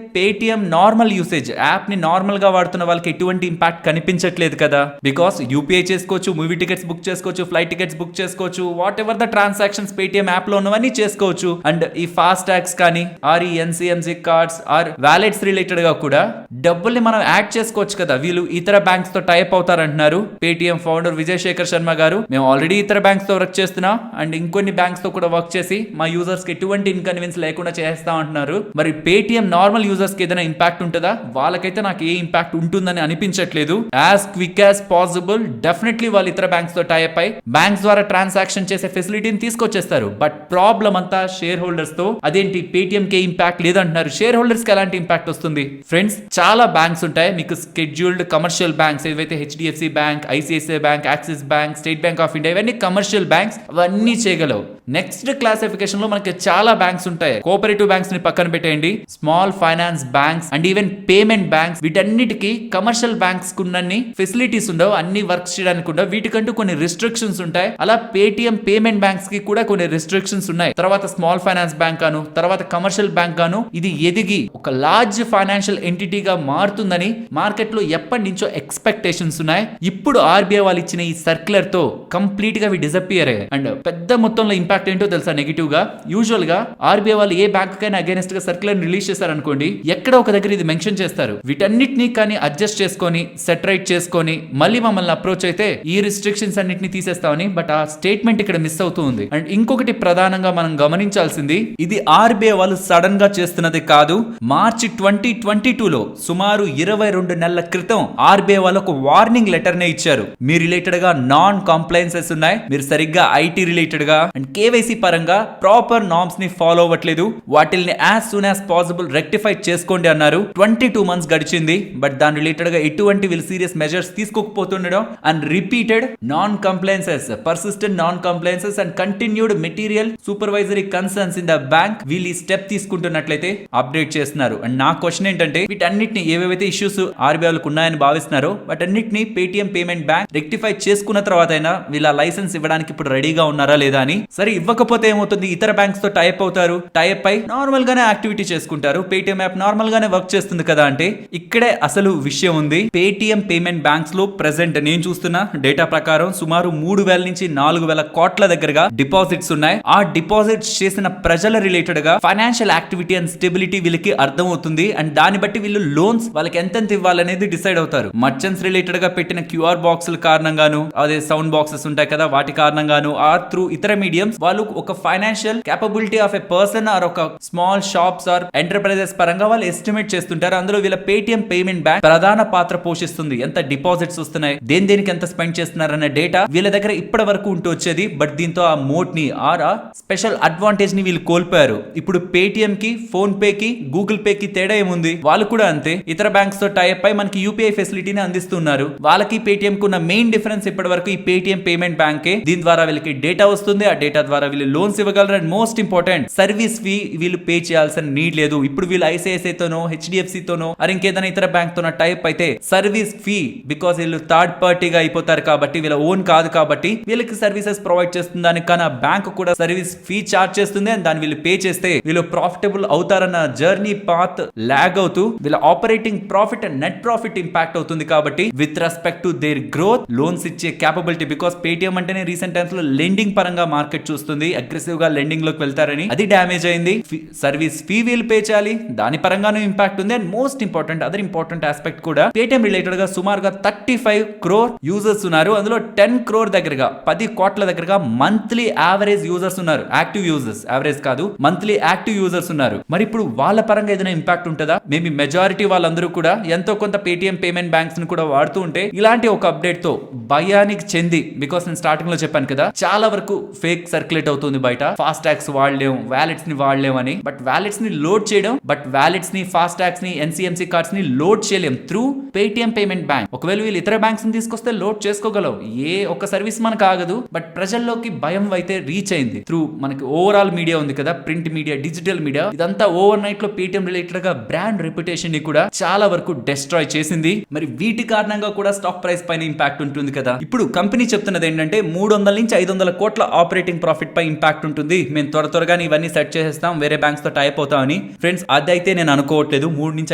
పేటిఎం నార్మల్ యూసేజ్ యాప్ ని నార్మల్ గా వాడుతున్న వాళ్ళకి ఎటువంటి ఇంపాక్ట్ కనిపించట్లేదు కదా. బికాస్ యూపీఐ చేసుకోవచ్చు, మూవీ టికెట్స్ బుక్ చేసుకోవచ్చు, ఫ్లైట్ టికెట్స్ బుక్ చేసుకోవచ్చు, whatever the transactions Paytm app లో ఉన్నవన్నీ చేసుకోవచ్చు. అండ్ ఈ ఫాస్ట్ ట్యాగ్స్ కానీ ఆర్ ఈ ఎన్సిఎంసి కార్డ్స్ ఆర్ వ్యాలెట్స్ రిలేటెడ్ గా కూడా డబ్బుల్ని మనం యాడ్ చేసుకోవచ్చు కదా. వీళ్ళు ఇతర బ్యాంక్స్ తో టైప్ అవుతారంటున్నారు. పేటిఎం ఫౌండర్ విజయ్ శేఖర్ శర్మ గారు, మేము ఆల్రెడీ ఇతర బ్యాంక్స్ తో వర్క్ చేస్తున్నాం అండ్ ఇంకొన్ని బ్యాంక్స్ తో కూడా వర్క్ చేసి మా యూజర్స్ కి ఎటువంటి ఇన్కన్వీనియన్స్ లేకుండా చేస్తాం అంటున్నారు. మరి పేటిఎం నార్మల్ యూజర్స్ కి ఏదైనా ఇంపాక్ట్ ఉంటుందా? వాళ్ళకైతే నాకు ఏ ఇంపాక్ట్ ఉంటుందని అనిపించట్లేదు. As quick as possible definitely వాళ్ళు ఇతర బ్యాంక్స్ తో టైప్ అయి బ్యాంక్స్ ద్వారా ట్రాన్సాక్షన్ చేసే ఫెసిలిటీని తీసుకొచ్చేస్తారు. బట్ ప్రాబ్లం అంతా షేర్ హోల్డర్స్ తో. అదేంటి పేటిఎం కి ఇంపాక్ట్ లేదంటున్నారు, షేర్ హోల్డర్స్ కి ఎలాంటి ఇంపాక్ట్ వస్తుంది? ఫ్రెండ్స్, చాలా బ్యాంక్స్ ఉంటాయి మీకు స్కెడ్యూల్డ్ కమర్షియల్ బ్యాంక్స్, ఏవైతే HDFC bank, ICICI bank, axis bank, state bank of India, ఇవన్నీ కమర్షియల్ బ్యాంక్స్, అవన్నీ చేయగలవు. నెక్స్ట్ క్లాసిఫికేషన్ లో మనకి చాలా బ్యాంక్స్ ఉంటాయి. కోఆపరేటివ్ బ్యాంక్స్ ని పక్కన పెట్టేయండి, small finance banks and even payment banks, వీటన్నిటికీ కమర్షియల్ బ్యాంక్స్ కున్నన్ని ఫెసిలిటీస్ ఉండవు, అన్ని వర్క్స్ చేయడానికి ఉండవు. వీటికంటూ కొన్ని రిస్ట్రిక్షన్స్ ఉంటాయి. అలా పేటిఎం పేమెంట్ బ్యాంక్స్ కి కూడా కొన్ని రిస్ట్రిక్షన్స్ ఉన్నాయి. తర్వాత స్మాల్ ఫైనాన్స్ బ్యాంక్ గాను, తర్వాత కమర్షియల్ బ్యాంక్ గాను ఇది ఎదిగి ఒక లార్జ్ ఫైనాన్షియల్ ఎంటిటీగా మారుతుందని మార్కెట్ లో ఎప్పటి నుంచో ఎక్స్పెక్టేషన్స్ ఉన్నాయి. ఇప్పుడు ఆర్బీఐ వాళ్ళు ఇచ్చిన ఈ సర్క్యులర్ తో కంప్లీట్ గా డిసపియర్ అయ్యాయి. అండ్ పెద్ద మొత్తంలో ఇంపాక్ట్ ఏంటో తెలుసా? నెగిటివ్ గా యూజువల్ గా ఆర్బీఐ వాళ్ళు ఏ బ్యాంక్ కైనా అగైనెస్ట్ గా సర్క్యులర్ రిలీజ్ చేశారనుకోండి, ఎక్కడ ఒక దగ్గర ఇది మెన్షన్ చేస్తారు. వీటన్నిటిని కానీ అడ్జస్ట్ చేసుకొని సెటరైట్ చేసుకొని మళ్ళీ మమ్మల్ని అప్రోచ్ అయితే ఈ రిస్ట్రిక్షన్స్ అన్నిటిని తీసేస్తామని. బట్ ఆ స్టేట్మెంట్ ఇక్కడ మిస్ అవుతూ ఉంది. అండ్ ఇంకొకటి ప్రధానంగా మనం గమనించాల్సింది, ఇది ఆర్బీఐ వాళ్ళు సడన్ గా చేస్తున్నది కాదు. మార్చి 2022లో సుమారు 22 నెలల క్రితం ఆర్బీఐ వాళ్ళు ఒక వార్నింగ్ లెటర్ నే ఇచ్చారు. మీ రిలేటెడ్ గా నాన్ కంప్లైన్సెస్ ఉన్నాయి, మీరు సరిగ్గా ఐటీ రిలేటెడ్ గా అండ్ కేవైసీ పరంగా ప్రాపర్ నార్మ్స్ ని ఫాలో అవ్వట్లేదు, వాటిల్ని as soon as possible rectify చేసుకోండి అన్నారు. 22 months గడిచింది, బట్ దాని రిలేటెడ్ గా ఎటువంటి వీళ్ళు సీరియస్ మెజర్స్ తీసుకోకపోతుండడం and repeated non compliances, persistent non compliances and continued material supervisory concerns in the bank వీళ్ళు ఈ స్టెప్ తీసుకుంటున్నట్లయితే అప్డేట్ చేస్తున్నారు. అండ్ నా క్వశ్చన్ ఏంటంటే, వీటన్నిటిని ఏవేవైతే ఇష్యూస్ ఆర్బీఐలకు ఉన్నాయని భావిస్తున్నారో వాటన్నిటిని పేటిఎం పేమెంట్ బ్యాంక్ రెక్టిఫై చేసుకున్న తర్వాత అయినా వీళ్ళ లైసెన్స్ ఇవ్వడానికి ఇప్పుడు రెడీగా ఉన్నారా లేదా అని. సరే ఇవ్వకపోతే ఏమవుతుంది? ఇతర బ్యాంక్స్ తో టైప్ అవుతారు, టైప్ అయి నార్మల్ గానే యాక్టివిటీ చేసుకుంటారు, పేటిఎం యాప్ నార్మల్ గానే వర్క్ చేస్తుంది కదా. అంటే ఇక్కడే అసలు విషయం ఉంది. పేటిఎం పేమెంట్ బ్యాంక్స్ లో ప్రెసెంట్ నేను చూస్తున్న డేటా ప్రకారం సుమారు 3,000 నుంచి 4,000 కోట్ల దగ్గరగా డిపాజిట్స్ ఉన్నాయి. ఆ డిపాజిట్స్ చేసిన ప్రజల రిలేటెడ్ గా ఫైనాన్షియల్ యాక్టివిటీ అండ్ స్టెబిలిటీ వీళ్ళకి అర్థం అవుతుంది. అండ్ దాన్ని బట్టి వీళ్ళు లోన్స్ వాళ్ళకి ఎంతెంత ఇవ్వాలనేది డిసైడ్ అవుతారు. మర్చెంట్స్ రిలేటెడ్ గా పెట్టిన క్యూఆర్ బాక్సుల కారణంగాను, అదే సౌండ్ బాక్సెస్ ఉంటాయి కదా వాటి కారణంగాను, ఆర్ త్రూ ఇతర మీడియంస్ వాళ్ళు ఒక financial capability of a person are ఒక స్మాల్ షాప్స్ ఆర్ ఎంటర్ప్రైజెస్ పరంగా వాళ్ళు ఎస్టిమేట్ చేస్తుంటారు. అందులో వీళ్ళ పేటిఎం పేమెంట్ బ్యాంక్ ప్రధాన పాత్ర పోషిస్తుంది. ఎంత డిపాజిట్స్ వస్తున్నాయి, దేనికి ఎంత స్పెండ్ చేస్తున్నారు అనే డేటా వీళ్ళ దగ్గర ఇప్పటి వరకు ఉంటూ వచ్చేది. బట్ దీంతో ఆ మోట్ ని ఆర్ ఆ స్పెషల్ అడ్వాంటేజ్ ని వీళ్ళు కోల్పోయారు. ఇప్పుడు పేటిఎం కి, ఫోన్ పే కి, గూగుల్ పే కి తేడా ఏముంది? వాళ్ళు కూడా అంతే ఇతర బ్యాంక్స్ తో టైప్ అయి మనకి యూపీఐ ఫెసిలిటీని అందిస్తున్నారు. వాళ్ళకి పేటిఎం కు ఉన్న మెయిన్ డిఫరెన్స్ ఇప్పటి వరకు ఈ పేటిఎం పేమెంట్ బ్యాంకే. దీని ద్వారా వీళ్ళకి డేటా వస్తుంది, ఆ డేటా ద్వారా వీళ్ళు లోన్స్ ఇవ్వగలరు. And most important, service fee వీళ్ళు పే చేయాల్సిన నీడ్ లేదు. ఇప్పుడు వీళ్ళు ఐసిఐసిఐ తోనో, హెచ్డిఎఫ్సి తోనో আর ఇంకేదైనా ఇతర బ్యాంక్ తోనో టైప్ అయితే సర్వీస్ ఫీ, బికాస్ వీళ్ళు థర్డ్ పార్టీగా అయిపోతారు కాబట్టి, వీళ్ళ ఓన్ కాదు కాబట్టి వీళ్ళకి సర్వీసెస్ ప్రొవైడ్ చేస్తుంది. దానికి కానీ ఆ బ్యాంక్ కూడా సర్వీస్ ఫీ చార్జ్ చేస్తుంది. అండ్ దాన్ని వీళ్ళు పే చేస్తే వీళ్ళు ప్రాఫిటబుల్ అవుతారన్న జర్నీ పాత్ లాగ్ అవుతూ వీళ్ళ operating profit and net profit profit impact అవుతుంది కాబట్టి with respect to their growth loans ఇచ్చే క్యాపబిలిటీ, బికాస్ పేటిఎం అంటేనే రీసెంట్ టైమ్స్ లో లెండింగ్ పరంగా మార్కెట్ చూస్తుంది, అగ్రెసివ్ గా లెండింగ్ లోకి వెళ్తారని, అది డ్యామేజ్ అయింది. సర్వీస్ ఫీ వీల్ పే చేయాలి, దాని పరంగానూ ఇంపాక్ట్ ఉంది. And most important other important aspect కూడా పేటిఎం రిలేటెడ్ గా సుమారుగా 35 crore యూజర్స్ ఉన్నారు. అందులో 10 crore దగ్గరగా 10 కోట్ల దగ్గరగా మంత్లీ యావరేజ్ యూజర్స్ ఉన్నారు. యాక్టివ్ యూజర్స్, యావరేజ్ కాదు, మంత్లీ యాక్టివ్ యూజర్స్ ఉన్నారు. మరి ఇప్పుడు వాళ్ళ పరంగా ఏదైనా ఇంపాక్ట్ ఉంటుందా? మేబీ మెజారిటీ వాళ్ళందరూ కూడా ఎంతో కొంత పేటిఎం పేమెంట్ బ్యాంక్స్ ని కూడా వాడుతూ ఉంటే ఇలాంటి ఒక అప్డేట్ తో భయానికి చెంది, బికాస్ నేను స్టార్టింగ్ లో చెప్పాను కదా, చాలా వరకు ఫేక్ సర్క్యులేట్ అవుతుంది బయట, ఫాస్ట్ ట్యాగ్స్ వాడలేం, వ్యాలెట్స్ ని వాడలేం అని. బట్ వ్యాలెట్స్ ని లోడ్ చేయడం, బట్ వ్యాలెట్స్ ని, ఫాస్ట్ ట్యాగ్స్ ని, ఎన్సీఎంసీ కార్డ్స్ ని లోడ్ చేయలేం త్రూ పేటిఎం పేమెంట్ బ్యాంక్. ఒకవేళ వీళ్ళు ఇతర బ్యాంక్స్ ని తీసుకొస్తే లోడ్ చేసుకోగలవు, ఏ ఒక్క సర్వీస్ మనకు ఆగదు. బట్ ప్రజల్లోకి భయం అయితే రీచ్ అయింది త్రూ మనకి ఓవరాల్ మీడియా ఉంది కదా, ప్రింట్ మీడియా, డిజిటల్ మీడియా, ఇదంతా ఓవర్ నైట్ లో పేటిఎం రిలేటెడ్ గా బ్రాండ్ రెప్యుటేషన్ ని కూడా చాలా వరకు డిస్ట్రాయ్ చేసింది. మరి వీటి కారణంగా కూడా స్టాక్ ప్రైస్ పైన ఇంపాక్ట్ ఉంటుంది కదా. ఇప్పుడు కంపెనీ చెప్తున్నది ఏంటంటే 300 నుంచి 500 కోట్ల ఆపరేటింగ్ ప్రాఫిట్ పై ఇంపాక్ట్ ఉంటుంది, మేము త్వరగా ఇవన్నీ సెట్ చేసేస్తాం, వేరే బ్యాంక్స్ తో టైప్ అవుతామని. ఫ్రెండ్స్, అదైతే నేను అనుకోవట్లేదు. 3 నుంచి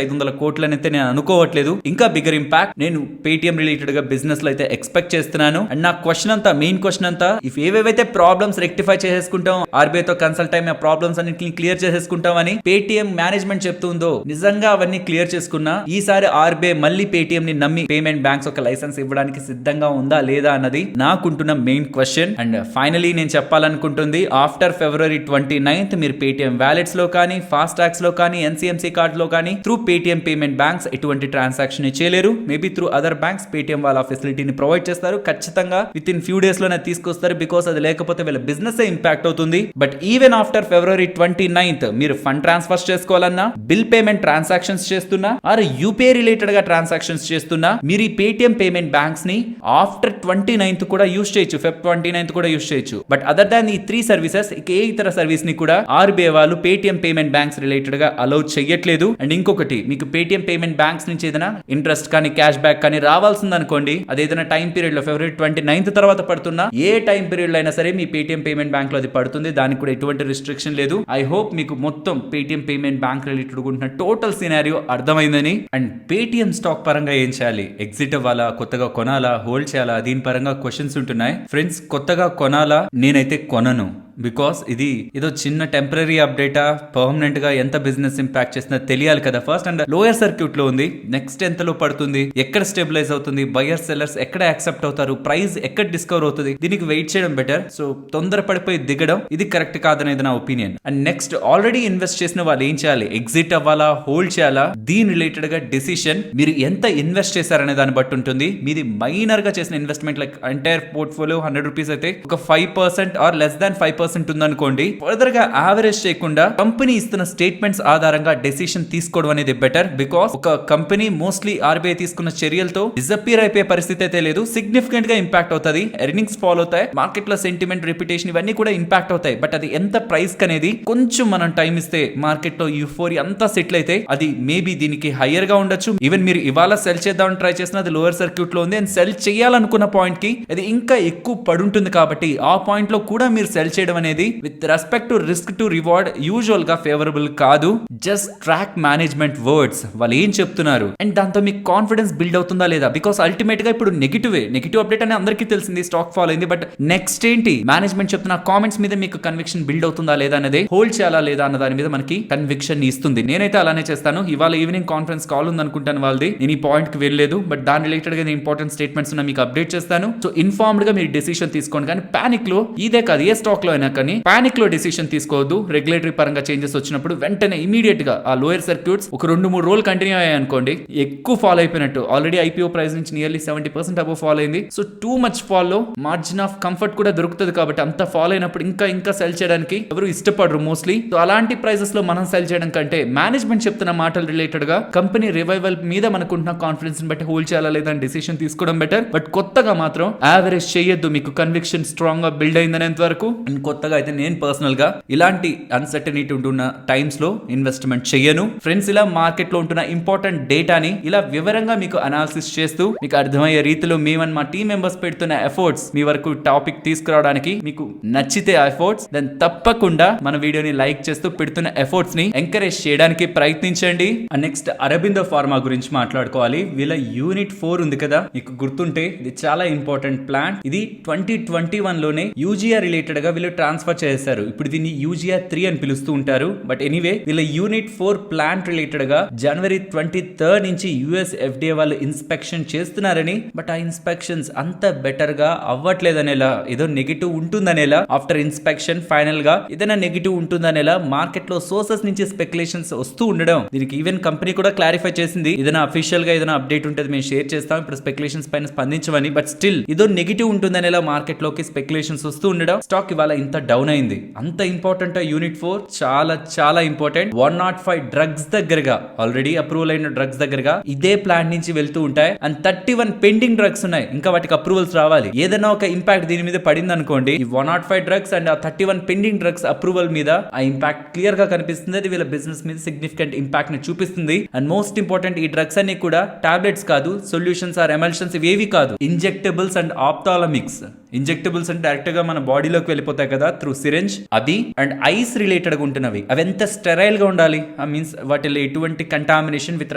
500 కోట్లని అయితే నేను అనుకోవట్లేదు. ఇంకా బిగ్గర్ ఇంపాక్ట్ నేను పేటిఎం రిలేటెడ్ గా బిజినెస్ లో అయితే ఎక్స్పెక్ట్ చేస్తున్నాను. అండ్ నా క్వశ్చన్ అంతా, మెయిన్ క్వశ్చన్ అంతా, ఇఫ్ ఏవేవైతే ప్రాబ్లమ్స్ రెక్టిఫై చేసేసుకుంటాం, ఆర్బీఐ తో కన్సల్ట్ అయ్యి ఆ ప్రాబ్లమ్స్ అన్నింటిని క్లియర్ చేసేసుకుంటాం అని పేటిఎం మేనేజ్మెంట్ చెప్తుందో, నిజంగా అవన్నీ క్లియర్ చేసుకున్నా ఈసారి ఆర్బీఐ మళ్ళీ పేటిఎం ని నమ్మి పేమెంట్ బ్యాంక్స్ ఒక లైసెన్స్ ఇవ్వడానికి సిద్ధంగా ఉందా లేదా అన్నది నాకుంటున్న మెయిన్ క్వశ్చన్. అండ్ ఫైనలీ నేను చెప్పాలనుకుంటుంది, ఆఫ్టర్ February 29th మీరు పేటిఎం వ్యాలెట్స్ లో కానీ, ఫాస్ట్ ట్యాగ్స్ లో కానీ, ఎన్సీఎంసీ కార్డ్ లో కానీ త్రూ పేటిఎం పేమెంట్ బ్యాంక్స్ ఎటువంటి ట్రాన్సాక్షన్ చేయలేరు. Maybe through other banks Paytm వాళ్ళ ఫెసిలిటీని ప్రొవైడ్ చేస్తారు, ఖచ్చితంగా విత్ ఇన్ ఫ్యూ డేస్ లోనే తీసుకొస్తారు, బికాస్ అది లేకపోతే వీళ్ళ బిజినెస్ ఇంపాక్ట్ అవుతుంది. But even after February 29th మీరు ఫండ్ ట్రాన్స్ఫర్స్ చేసుకోవాలన్నా, బిల్ పేమెంట్ ట్రాన్సాక్షన్స్ చేస్తున్నా, ఆర్ యూపీఐ రిలేటెడ్ గా ట్రాన్సాక్షన్స్ చేస్తున్నా, మీరు ఈ పేటిఎం పేమెంట్ బ్యాంక్స్ ని ఆఫ్టర్ 29th కూడా యూస్ చేయొచ్చు, Feb 29th కూడా యూస్ చేయొచ్చు. బట్ అదర్ దాన్ ఈ 3 సర్వీసెస్ ఏ ఇతర సర్వీస్ ని కూడా ఆర్బీఐ వాళ్ళు పేటిఎం పేమెంట్ బ్యాంక్స్ రిలేటెడ్ గా అలౌ చేయట్లేదు. అండ్ ఇంకొకటి, మీకు పేటిఎం పేమెంట్ బ్యాంక్స్ నుంచి ఏదైనా ఇంట్రెస్ట్ కానీ, క్యాష్ బ్యాక్ కానీ రావాల్సింది అనుకోండి, అది ఏదైనా టైం పీరియడ్ లో February 29th తర్వాత పడుతున్నా, ఏ టైం పీరియడ్ లో అయినా సరే మీ పేటిఎం పేమెంట్ బ్యాంక్ లో అది పడుతుంది, దానికి కూడా ఎటువంటి రిస్ట్రిక్షన్ లేదు. ఐ హోప్ మీకు మొత్తం పేటిఎం పేమెంట్ బ్యాంక్ రిలేటెడ్ ఉన్న టోటల్ సినారియో అర్థమైందని. అండ్ పేటిఎం స్టాక్ పరంగా ఏం చేయాలి, ఎగ్జిట్ అవ్వాలా, కొత్తగా కొనాలా, హోల్డ్ చేయాలా, దీని పరంగా క్వశ్చన్స్ ఉంటున్నాయి. ఫ్రెండ్స్, కొత్తగా కొనాలా, నేనైతే కొనను. బికాస్ ఇది ఏదో చిన్న టెంపరీ అప్డేటా, పర్మనెంట్ గా ఎంత బిజినెస్ ఇంపాక్ట్ చేస్తుందో తెలియాలి కదా ఫస్ట్. అండ్ లోయర్ సర్క్యూట్ లో ఉంది, నెక్స్ట్ ఎంతలో పడుతుంది, ఎక్కడ స్టెబిలైజ్ అవుతుంది, బయర్స్ సెల్లర్స్ ఎక్కడ యాక్సెప్ట్ అవుతారు, ప్రైస్ ఎక్కడ డిస్కవర్ అవుతుంది, దీనికి వెయిట్ చేయడం బెటర్. సో తొందరపడిపోయి దిగడం ఇది కరెక్ట్ కాదనేది నా opinion. And next, already invest చేసిన వాళ్ళు ఏం చేయాలి, ఎగ్జిట్ అవ్వాలా, హోల్డ్ చేయాలా, దీని రిలేటెడ్ గా డెసిషన్ మీరు ఎంత ఇన్వెస్ట్ చేశారనే దాన్ని బట్టి ఉంటుంది. మీది మైనర్ గా చేసిన investment like entire portfolio 100 rupees అయితే ఒక 5% ఆర్ లెస్ దాన్ 5% ఉందనుకోండి, ఫర్దర్ గా యావరేజ్ చేయకుండా కంపెనీ ఇస్తున్న స్టేట్మెంట్స్ ఆధారంగా డెసిషన్ తీసుకోవడం అనేది బెటర్. బికాస్ ఒక కంపెనీ మోస్ట్లీ ఆర్బీఐ తీసుకున్న చర్యలతో డిసపియర్ అయిపోయే పరిస్థితి అయితే లేదు, సిగ్నిఫికెంట్ గా ఇంపాక్ట్ అవుతుంది, ఎర్నింగ్స్ ఫాల్ అవుతాయి, మార్కెట్ లో సెంటిమెంట్, రెప్యుటేషన్ ఇవన్నీ కూడా ఇంపాక్ట్ అవుతాయి. బట్ అది ఎంత ప్రైస్ అనేది కొంచెం మనం టైం ఇస్తే మార్కెట్ లో యూఫోరియా అంతా సెటిల్ అయితే అది మేబీ దీనికి హైయర్ గా ఉండొచ్చు. ఈవెన్ మీరు ఇవాళ సెల్ చేద్దామని ట్రై చేసిన అది లోయర్ సర్క్యూట్ లో ఉంది, అండ్ సెల్ చేయాలనుకున్న పాయింట్ కి అది ఇంకా ఎక్కువ పడుంటుంది, కాబట్టి ఆ పాయింట్ లో కూడా మీరు సెల్ చేయడం అనేది with respect to risk to reward usual గా ఫేవరబుల్ కాదు. జస్ట్ ట్రాక్ మేనేజ్మెంట్ వర్డ్స్, వాళ్ళు ఏం చెప్తున్నారు అండ్ దాంతో మీకు కాన్ఫిడెన్స్ బిల్డ్ అవుతుందా లేదా. బికాస్ అల్టిమేట్ గా ఇప్పుడు నెగిటివ్ అప్డేట్ అని అందరికీ తెలిసింది, స్టాక్ ఫాల్ అయింది. బట్ నెక్స్ట్ ఏంటి, మేనేజ్మెంట్ చెప్తున్న కామెంట్స్ మీద మీకు కన్విక్షన్ బిల్డ్ అవుతుందా లేదా అనేది, హోల్డ్ చేయాలా లేదా అన్న దాని మీద మనకి కన్విక్షన్ ఇస్తుంది. నేనైతే అలానే చేస్తాను. ఇవాళ ఈవినింగ్ కాన్ఫరెన్స్ కాల్ ఉంది అనుకుంటాను వాళ్ళది, నేను ఈ పాయింట్ కి వెళ్ళలేదు. బట్ దాని రిలేటెడ్ గా ఇంపార్టెంట్ స్టేట్మెంట్స్ మీకు అప్డేట్ చేస్తాను. సో ఇన్ఫార్మ్డ్ గా మీరు డెసిషన్ తీసుకోండి, కానీ పానిక్ లో ఇదే కాదు, ఏ స్టాక్ లో అయినా కానీ పానిక్ లో డెసిషన్ తీసుకోవద్దు. రెగ్యులేటరీ పరంగా చేంజెస్ వచ్చినప్పుడు వెంటనే ఇమీడియట్ గా ఆ లోయర్ సర్క్యూట్స్ ఒక 2-3 రోజులు కంటిన్యూ అయ్యాయి అనుకోండి, ఎక్కువ ఫాల్ అయిపోయినట్టు. ఆల్రెడీ ఐపీఓ ప్రైస్ నుంచి నియర్లీ 70% అబౌవ్ ఫాల్ అయింది. సో టూ మచ్ ఫాల్ లో మార్జిన్ ఆఫ్ కంఫర్ట్ కూడా దొరుకుతుంది, కాబట్టి అంత ఫాల్ అయినప్పుడు ఇంకా సెల్ చేయడానికి ఎవరు ఇష్టపడరు మోస్ట్లీ. సో అలాంటి ప్రైజెస్ లో మనం సెల్ చేయడం కంటే మేనేజ్మెంట్ చెప్తున్న మాటలు రిలేటెడ్ గా కంపెనీ రివైవల్ మీద మనకుంటున్న కాన్ఫిడెన్స్ బట్టి హోల్డ్ చేయాలా లేదా డెసిషన్ తీసుకోవడం బెటర్. బట్ కొత్తగా మాత్రం యావరేజ్ చేయొద్దు, మీకు కన్విక్షన్ స్ట్రాంగ్ గా బిల్డ్ అయిందనేంత వరకు. కొత్తగా అయితే నేను పర్సనల్ గా ఇలాంటి అన్సర్టనిటీ ఉంటున్న టైమ్స్ లో ఇన్వెస్ట్మెంట్ చెయ్యను ఫ్రెండ్స్. ఇలా మార్కెట్ లో ఉంటున్న ఇంపార్టెంట్ డేటాని ఇలా వివరంగా మీకు అనాలిసిస్ చేస్తూ మీకు అర్థమయ్యే రీతిలో మేమని మా టీం మెంబర్స్ పెడుతున్న ఎఫర్ట్స్ మీ వరకు టాపిక్ తీసుకురావడానికి మీకు నచ్చితే ఎఫర్ట్స్ దెన్ తప్పకుండా మన వీడియోని లైక్ చేస్తూ పెడుతున్న ఎఫర్ట్స్ ని ఎంకరేజ్ చేయడానికి ప్రయత్నించండి. నెక్స్ట్ అరబిందో ఫార్మా గురించి మాట్లాడుకోవాలి. వీళ్ళ యూనిట్ 4 ఉంది కదా, మీకు గుర్తుంటే ఇది చాలా ఇంపార్టెంట్ ప్లాంట్. ఇది 2021 లోనే యూజిఆర్ రిలేటెడ్ గా వీళ్ళు ట్రాన్స్ఫర్ చేశారు. ఇప్పుడు దీన్ని యూజిఆర్ 3 అని పిలుస్తూ ఉంటారు. బట్ ఎనీవే వీళ్ళ యూనిట్ 4 ప్లాంట్ రిలేటెడ్ గా జనవరి 23 నుంచి యుఎస్ ఎఫ్డిఏ వాళ్ళు ఇన్స్పెక్షన్ చేస్తున్నారని, బట్ ఆ ఇన్స్పెక్షన్స్ అంత బెటర్ గా అవ్వట్లేదనేలా, ఏదో నెగిటివ్ ఉంటుందనేలా ఆఫ్టర్ ఇన్స్పెక్షన్ ఫైనల్ గా ఏదైనా నెగిటివ్ ఉంటుందనేలా మార్కెట్ లో సోర్సెస్ నుంచి స్పెక్యులేషన్స్ వస్తూ ఉండడం. దీనికి ఈవెన్ కంపెనీ కూడా క్లారిఫై చేసింది, ఏదైనా అఫీషియల్ గా ఏదైనా అప్డేట్ ఉంటుంది మేము షేర్ చేస్తాం, ఇప్పుడు స్పెక్యులేషన్స్ పైన స్పందించమని. బట్ స్టిల్ ఏదో నెగిటివ్ ఉంటుందనేలా మార్కెట్ లోకి స్పెక్యులేషన్స్ వస్తూ ఉండడం స్టాక్ ఇవాళ ఇంత డౌన్ అయింది. అంత ఇంపార్టెంట్ యూనిట్ 4 చాలా చాలా ఇంపార్టెంట్. 105 డ్రగ్స్ దగ్గరగా ఆల్రెడీ అప్రూవల్ అయిన డ్రగ్స్ దగ్గరగా ఇదే ప్లాంట్ నుంచి వెళ్తూ ఉంటాయి. అండ్ 31 పెండింగ్ డ్రగ్స్ ఉన్నాయి, ఇంకా వాటికి అప్రూవల్స్ రావాలి. ఏదైనా ఒక ఇంపాక్ట్ దీని మీద పడింది అనుకోండి, ఈ 105 డ్రగ్స్ అండ్ ఆ 31 పెండింగ్ డ్రగ్స్ అప్రూవల్ మీద ఆ ఇంపాక్ట్ క్లియర్ గా కనిపిస్తుంది. అది వీళ్ళ బిజినెస్ మీద సిగ్నిఫికెంట్ ఇంపాక్ట్ ని చూపిస్తుంది. అండ్ మోస్ట్ ఇంపార్టెంట్, ఈ డ్రగ్స్ అన్ని కూడా టాబ్లెట్స్ కాదు, సొల్యూషన్స్ ఆర్ ఎమల్షన్స్ ఇవేవి కాదు, ఇంజెక్టబుల్స్ అండ్ ఆప్థాలమిక్స్. ఇంజెక్టబుల్స్ అంటే డైరెక్ట్ గా మన బాడీలోకి వెళ్ళిపోతాయి కదా త్రూ సిరెంజ్, అది. అండ్ ఐస్ రిలేటెడ్ గా ఉంటున్నవి, అవి ఎంత స్టెరైల్ గా ఉండాలి, మీన్స్ వాటిలో ఎటువంటి contamination with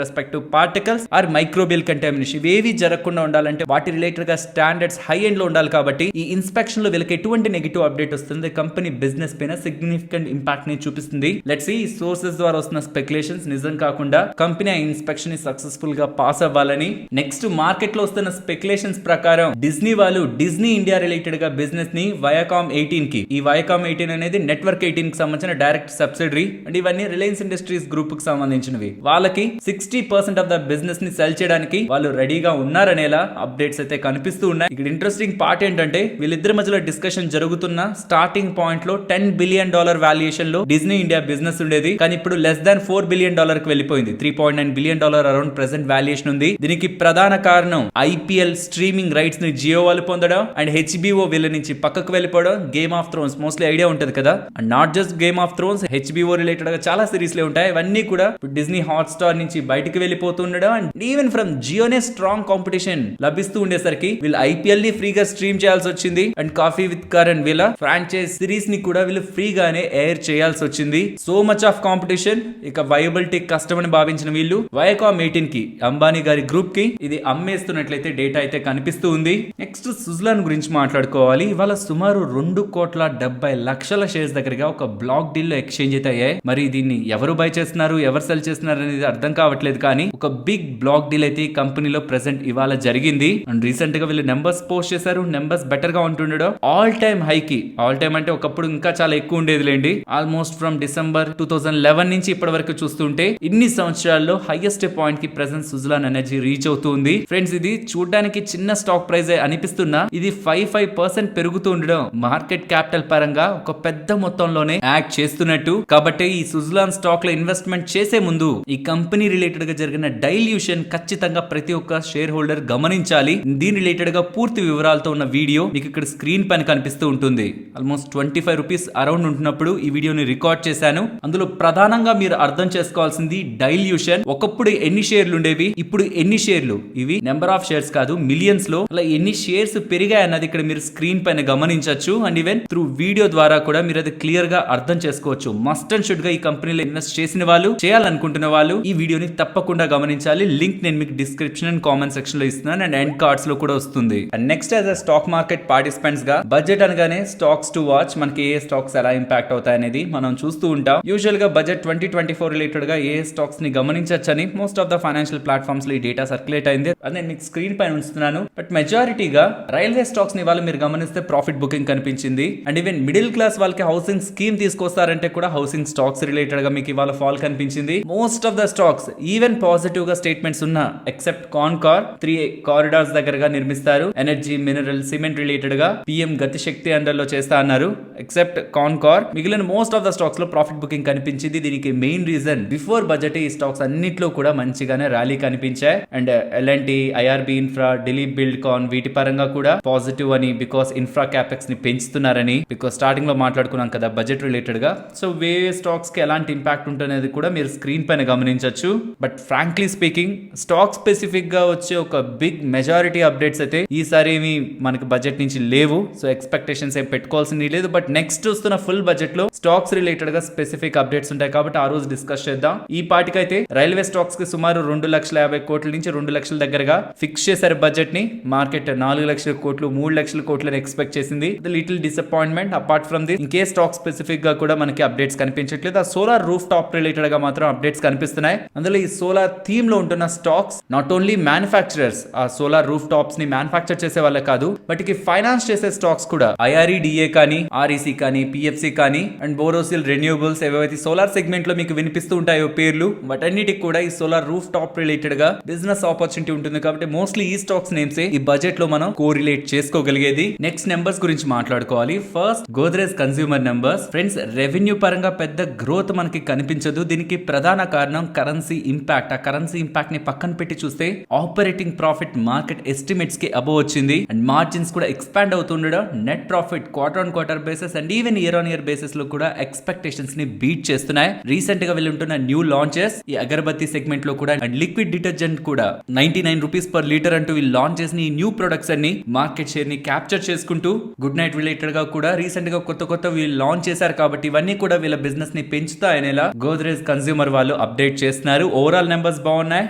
respect to particles or microbial contamination ఇవేవి జరగకుండా ఉండాలంటే వాటి రిలేటెడ్ గా స్టాండర్డ్స్ హై ఎండ్ లో ఉండాలి. కాబట్టి ఈ ఇన్స్పెక్షన్ లో వీళ్ళకి ఎటువంటి నెగిటివ్ అప్డేట్ వస్తుంది, కంపెనీ బిజినెస్ పైన సిగ్నిఫికెంట్ ఇంపాక్ట్ ని చూపిస్తుంది. లెట్స్ సీ ఈ సోర్సెస్ ద్వారా వస్తున్న స్పెక్యులేషన్స్ నిజం కాకుండా కంపెనీ ఆ ఇన్స్పెక్షన్ ని సక్సెస్ఫుల్ గా పాస్ అవ్వాలని. నెక్స్ట్ మార్కెట్ లో వస్తున్న స్పెక్యులేషన్స్ ప్రకారం డిజ్నీ వాళ్ళు డిజ్నీ ఇండియా రిలేటెడ్ గా బిజినెస్ ని వయాకామ్ 18 కి, ఈ వయాకామ్ 18 అనేది నెట్వర్క్ 18 కి సంబంధించిన డైరెక్ట్ సబ్సిడరీ అండ్ ఇవన్నీ రిలయన్స్ ఇండస్ట్రీస్ గ్రూప్ కి సంబంధించినవి. వాళ్ళకి 60% ఆఫ్ ద బిజినెస్ ని సెల్ చేయడానికి వాళ్ళు రెడీగా ఉన్నారనేలా అప్డేట్స్ అయితే కనిపిస్తూ ఉన్నాయి. ఇక్కడ ఇంట్రెస్టింగ్ పార్ట్ ఏంటంటే వీళ్ళిద్దరి మధ్యలో డిస్కషన్ జరుగుతున్న స్టార్టింగ్ పాయింట్ లో $10 బిలియన్ వాల్యుయేషన్ లో డిజ్నీ ఇండియా బిజినెస్ ఉండేది, కానీ ఇప్పుడు లెస్ దాన్ $4 బిలియన్ కి వెళ్ళిపోయింది. $3.9 బిలియన్ అరౌండ్ ప్రెసెంట్ వాల్యుయేషన్ ఉంది. దీనికి ప్రధాన కారణం ఐపీఎల్ స్ట్రీమింగ్ రైట్స్ ని జియో వాళ్ళు పొందడం అండ్ హెచ్బిఓ వీళ్ళ నుంచి పక్కకు వెళ్ళిపోవడం. Game of Thrones mostly idea ఉంటది కదా, and not just game of Thrones, HBO related గా చాలా సిరీస్ లే ఉంటాయి. ఇవన్నీ కూడా డిజ్నీ హాట్ స్టార్ నుంచి బయటకు వెళ్ళిపోతుండడం అండ్ ఈవెన్ ఫ్రమ్ జియోనే స్ట్రాంగ్ కాంపిటీషన్ లభిస్తూ ఉండేసరికి వీళ్ళు ఐపీఎల్ ని ఫ్రీగా స్ట్రీమ్ చేయాల్సి వచ్చింది. అండ్ కాఫీ విత్ కరణ్ వీళ్ళ ఫ్రాంచైజ్ సిరీస్ ని కూడా వీళ్ళు ఫ్రీగానే ఎయిర్ చేయాల్సి వచ్చింది. సో మచ్ ఆఫ్ కాంపిటీషన్, ఇక వైబిలిటీ కష్టం అని భావించిన వీళ్ళు వయాకామ్ 18 కి, అంబానీ గారి గ్రూప్ కి ఇది అమ్మేస్తున్నట్లయితే డేటా అయితే కనిపిస్తూ ఉంది. నెక్స్ట్ సుజ్లాన్ గురించి మాట్లాడుకోవాలి. ఇవాళ సుమారు 2,70,00,000 షేర్స్ దగ్గరగా ఒక బ్లాక్ డీల్ లో ఎక్స్చేంజ్ అయితే అయ్యాయి. మరి దీన్ని ఎవరు బై చేస్తున్నారు, ఎవరు సెల్ చేస్తున్నారు అనేది అర్థం కావట్లేదు, కానీ ఒక బిగ్ బ్లాక్ డీల్ అయితే ఈ కంపెనీలో ప్రెసెంట్ ఇవాళ జరిగింది. అండ్ రీసెంట్ గా వీళ్ళు నెంబర్స్ పోస్ట్ చేశారు, నెంబర్స్ బెటర్ గా ఉంటుండడం. ఆల్ టైమ్ హై కి, ఆల్ టైమ్ అంటే ఒకప్పుడు ఇంకా చాలా ఎక్కువ ఉండేది లేండి, ఆల్మోస్ట్ ఫ్రమ్ డిసెంబర్ 2011 నుంచి ఇప్పటి వరకు చూస్తుంటే ఇన్ని సంవత్సరాల్లో హైయెస్ట్ పాయింట్ కి ప్రెసెంట్ సుజ్లాన్ ఎనర్జీ రీచ్ అవుతుంది. ఫ్రెండ్స్ ఇది చూడడానికి చిన్న స్టాక్ ప్రైస్ అనిపిస్తున్నా ఇది 5% పెరుగుతూ ఉండడం మార్కెట్ క్యాపిటల్ పరంగా ఒక పెద్ద మొత్తంలోనే యాక్ట్ చేస్తున్నట్టు. కాబట్టి ఈ సుజ్లాన్ స్టాక్ లో ఇన్వెస్ట్మెంట్ చేసే ముందు ఈ కంపెనీ రిలేటెడ్ గా జరిగిన డైల్యూషన్ ఖచ్చితంగా ప్రతి ఒక్క షేర్ హోల్డర్ గమనించాలి. దీని రిలేటెడ్ గా పూర్తి వివరాలతో ఉన్న వీడియో మీకు ఇక్కడ స్క్రీన్ పైన కనిపిస్తూ ఉంటుంది. ఆల్మోస్ట్ 25 రూపీస్ అరౌండ్ ఉంటున్నప్పుడు ఈ వీడియోని రికార్డ్ చేశాను. అందులో ప్రధానంగా మీరు అర్థం చేసుకోవాల్సింది డైల్యూషన్. ఒకప్పుడు ఎన్ని షేర్లు ఉండేవి, ఇప్పుడు ఎన్ని షేర్లు, ఇవి నెంబర్ ఆఫ్ షేర్స్ కాదు మిలియన్స్ లో, అలా ఎన్ని షేర్స్ పెరిగాయి అన్నది ఇక్కడ మీరు స్క్రీన్ పైన గమనించవచ్చు. అండ్ ఈవెన్ త్రూ వీడియో ద్వారా కూడా మీరు అది క్లియర్ గా అర్థం చేసుకోవచ్చు. మస్ట్ అండ్ షుడ్ గా ఈ కంపెనీలో ఇన్వెస్ట్ చేసిన వాళ్ళు, చేయాలనుకుంటున్న వాళ్ళు ఈ వీడియోని తప్పకుండా గమనించాలి. లింక్ నేను మీకు డిస్క్రిప్షన్ అండ్ కామెంట్ సెక్షన్ లో ఇస్తున్నాను అండ్ ఎండ్ కార్డ్స్ లో కూడా వస్తుంది. And next as a stock market participants గా బడ్జెట్ అనగానే స్టాక్స్ టు వాచ్, మనకి ఏ స్టాక్స్ ఎలా ఇంపాక్ట్ అవుతాయి అనేది మనం చూస్తూ ఉంటాం. యూజువల్ గా బడ్జెట్ 2024 రిలేటెడ్ గా ఏ స్టాక్స్ ని గమనించచ్చని most of the financial platforms లో ఈ డేటా సర్క్యులేట్ అయింది. అది నేను మీకు స్క్రీన్ పైన ఉంచుతున్నాను. బట్ మెజారిటీగా రైల్వే స్టాక్స్ ని వాళ్ళు మీరు గమనిస్తే ప్రాఫిట్ బుకింగ్ కనిపించింది. అండ్ ఈవెన్ మిడిల్ క్లాస్ వాళ్ళకి హౌసింగ్ స్కీమ్ తీసుకొస్తారంటే కూడా హౌసింగ్ స్టాక్స్ రిలేటెడ్ గా మీకు ఇవాళ ఫాల్ కనిపించింది. Most of the stocks even positive గా స్టేట్మెంట్స్ ఉన్న ఎక్సెప్ట్ కాన్కార్ 3 కారిడార్స్ దగ్గరగా నిర్మిస్తారు, ఎనర్జీ మినరల్ సిమెంట్ రిలేటెడ్ గా పిఎం గతిశక్తి అండర్ లో చేస్తా అన్నారు. ఎక్సెప్ట్ కాన్కార్ మిగిలిన మోస్ట్ ఆఫ్ ద స్టాక్స్ లో ప్రాఫిట్ బుకింగ్ కనిపించింది. దీనికి మెయిన్ రీజన్ బిఫోర్ బడ్జెట్ ఈ స్టాక్స్ అన్నిట్లో కూడా మంచిగానే ర్యాలీ కనిపించాయి. And L N T, I R B infra, Dilip Buildcon వీటి పరంగా కూడా పాజిటివ్ అని అని, బికాస్ ఇన్ఫ్రా క్యాపెక్స్ ని పెంచుతున్నారని, బికాస్ స్టార్టింగ్ లో మాట్లాడుకున్నాం కదా బడ్జెట్ రిలేటెడ్ గా. సో వేరే స్టాక్స్ కి ఎలాంటి ఇంపాక్ట్ ఉంటుంఅనేది కూడా మీరు స్క్రీన్ పైన గమనించవచ్చు. But frankly speaking stock specific గా వచ్చే ఒక బిగ్ మెజారిటీ అప్డేట్స్ అయితే ఈసారి ఏమి మనకి బడ్జెట్ నుంచి లేవు. సో ఎక్స్పెక్టేషన్స్ ఏం పెట్టుకోవాల్సింది లేదు. బట్ నెక్స్ట్ వస్తున్న ఫుల్ బడ్జెట్ లో స్టాక్స్ రిలేటెడ్ గా స్పెసిఫిక్ అప్డేట్స్ ఉంటాయి కాబట్టి ఆ రోజు డిస్కస్ చేద్దాం. ఈ పాటికైతే రైల్వే స్టాక్స్ కి సుమారు 2,50,000 కోట్ల నుంచి 2 లక్షల దగ్గరగా ఫిక్స్ చేశారు బడ్జెట్ ని. మార్కెట్ 4 లక్షల కోట్లు 3 లక్షల కోట్లని ఎక్స్పెక్ట్ చేసింది. Little disappointment. Apart from this ఇంకే స్టాక్ స్పెసిఫిక్ గా కూడా మనకి అప్డేట్స్ కనిపించట్లేదు. ఆ సోలార్ రూఫ్ టాప్ రిలేటెడ్ గా మాత్రం అప్డేట్స్ కనిపిస్తున్నాయి. అందులో ఈ సోలార్ థీమ్ లో ఉంటున్న స్టాక్స్ నాట్ ఓన్లీ మ్యానుఫ్యాక్చరర్స్, ఆ సోలార్ రూఫ్ టాప్స్ ని మ్యానుఫ్యాక్చర్ చేసే వాళ్ళే కాదు, వాటికి ఫైనాన్స్ చేసే స్టాక్స్ కూడా IREDA కానీ, REC కానీ, PFC కానీ అండ్ బోరోసిల్ రెన్యూబుల్స్ ఏవైతే సోలార్ సెగ్మెంట్ లో మీకు వినిపిస్తూ ఉంటాయో పేర్లు, వాటన్నిటికి కూడా ఈ సోలార్ రూఫ్ టాప్ రిలేటెడ్ గా బిజినెస్ ఆపర్చునిటీ ఉంటుంది. కాబట్టి మోస్ట్లీ ఈ స్టాక్స్ నేమ్స్ ఈ బడ్జెట్ లో మనం కోరిలేట్ చేసుకోగలిగేది. నెక్స్ట్ నెంబర్స్ గురించి మాట్లాడుకోవాలి. First Godrej consumer numbers. Friends, revenue పరంగా పెద్ద గ్రోత్ మనకి కనిపించదు. దీనికి ప్రధాన కారణం కరెన్సీ ఇంపాక్ట్. ఆ కరెన్సీ ఇంపాక్ట్ ని పక్కన పెట్టి చూస్తే ఆపరేటింగ్ ప్రాఫిట్ మార్కెట్ ఎస్టిమేట్స్ కి అబోవ్ వచ్చింది అండ్ మార్జిన్స్ కూడా ఎక్స్పాండ్ అవుతుండడం. Net profit quarter on quarter basis and even year on year basis లో కూడా ఎక్స్పెక్టేషన్స్ ని బీట్ చేస్తున్నాయి. రీసెంట్ గా వెళ్ళుంటున్న న్యూ లాంచెస్ ఈ అగరబత్తి సెగ్మెంట్ లో కూడా అండ్ లిక్విడ్ డిటర్జెంట్ కూడా 99 రూపీస్ పర్ లీటర్ అంటూ వీళ్ళు లాంచ్ చేసిన ఈ న్యూ ప్రొడక్ట్స్ అన్ని మార్కెట్ షేర్ ని క్యాప్చర్ చేసుకుంటూ గుడ్ నైట్ రిలేటెడ్ గా కూడా రీసెంట్ గా కొత్త వీళ్ళు లాంచ్ చేశారు. కాబట్టి ఇవన్నీ కూడా వీళ్ళ బిజినెస్ ని పెంచుతాయనేలా గోద్రేజ్ కన్స్యూమర్ వాళ్ళు అప్డేట్ చేస్తున్నారు. ఓవరాల్ నెంబర్స్ బాగున్నాయి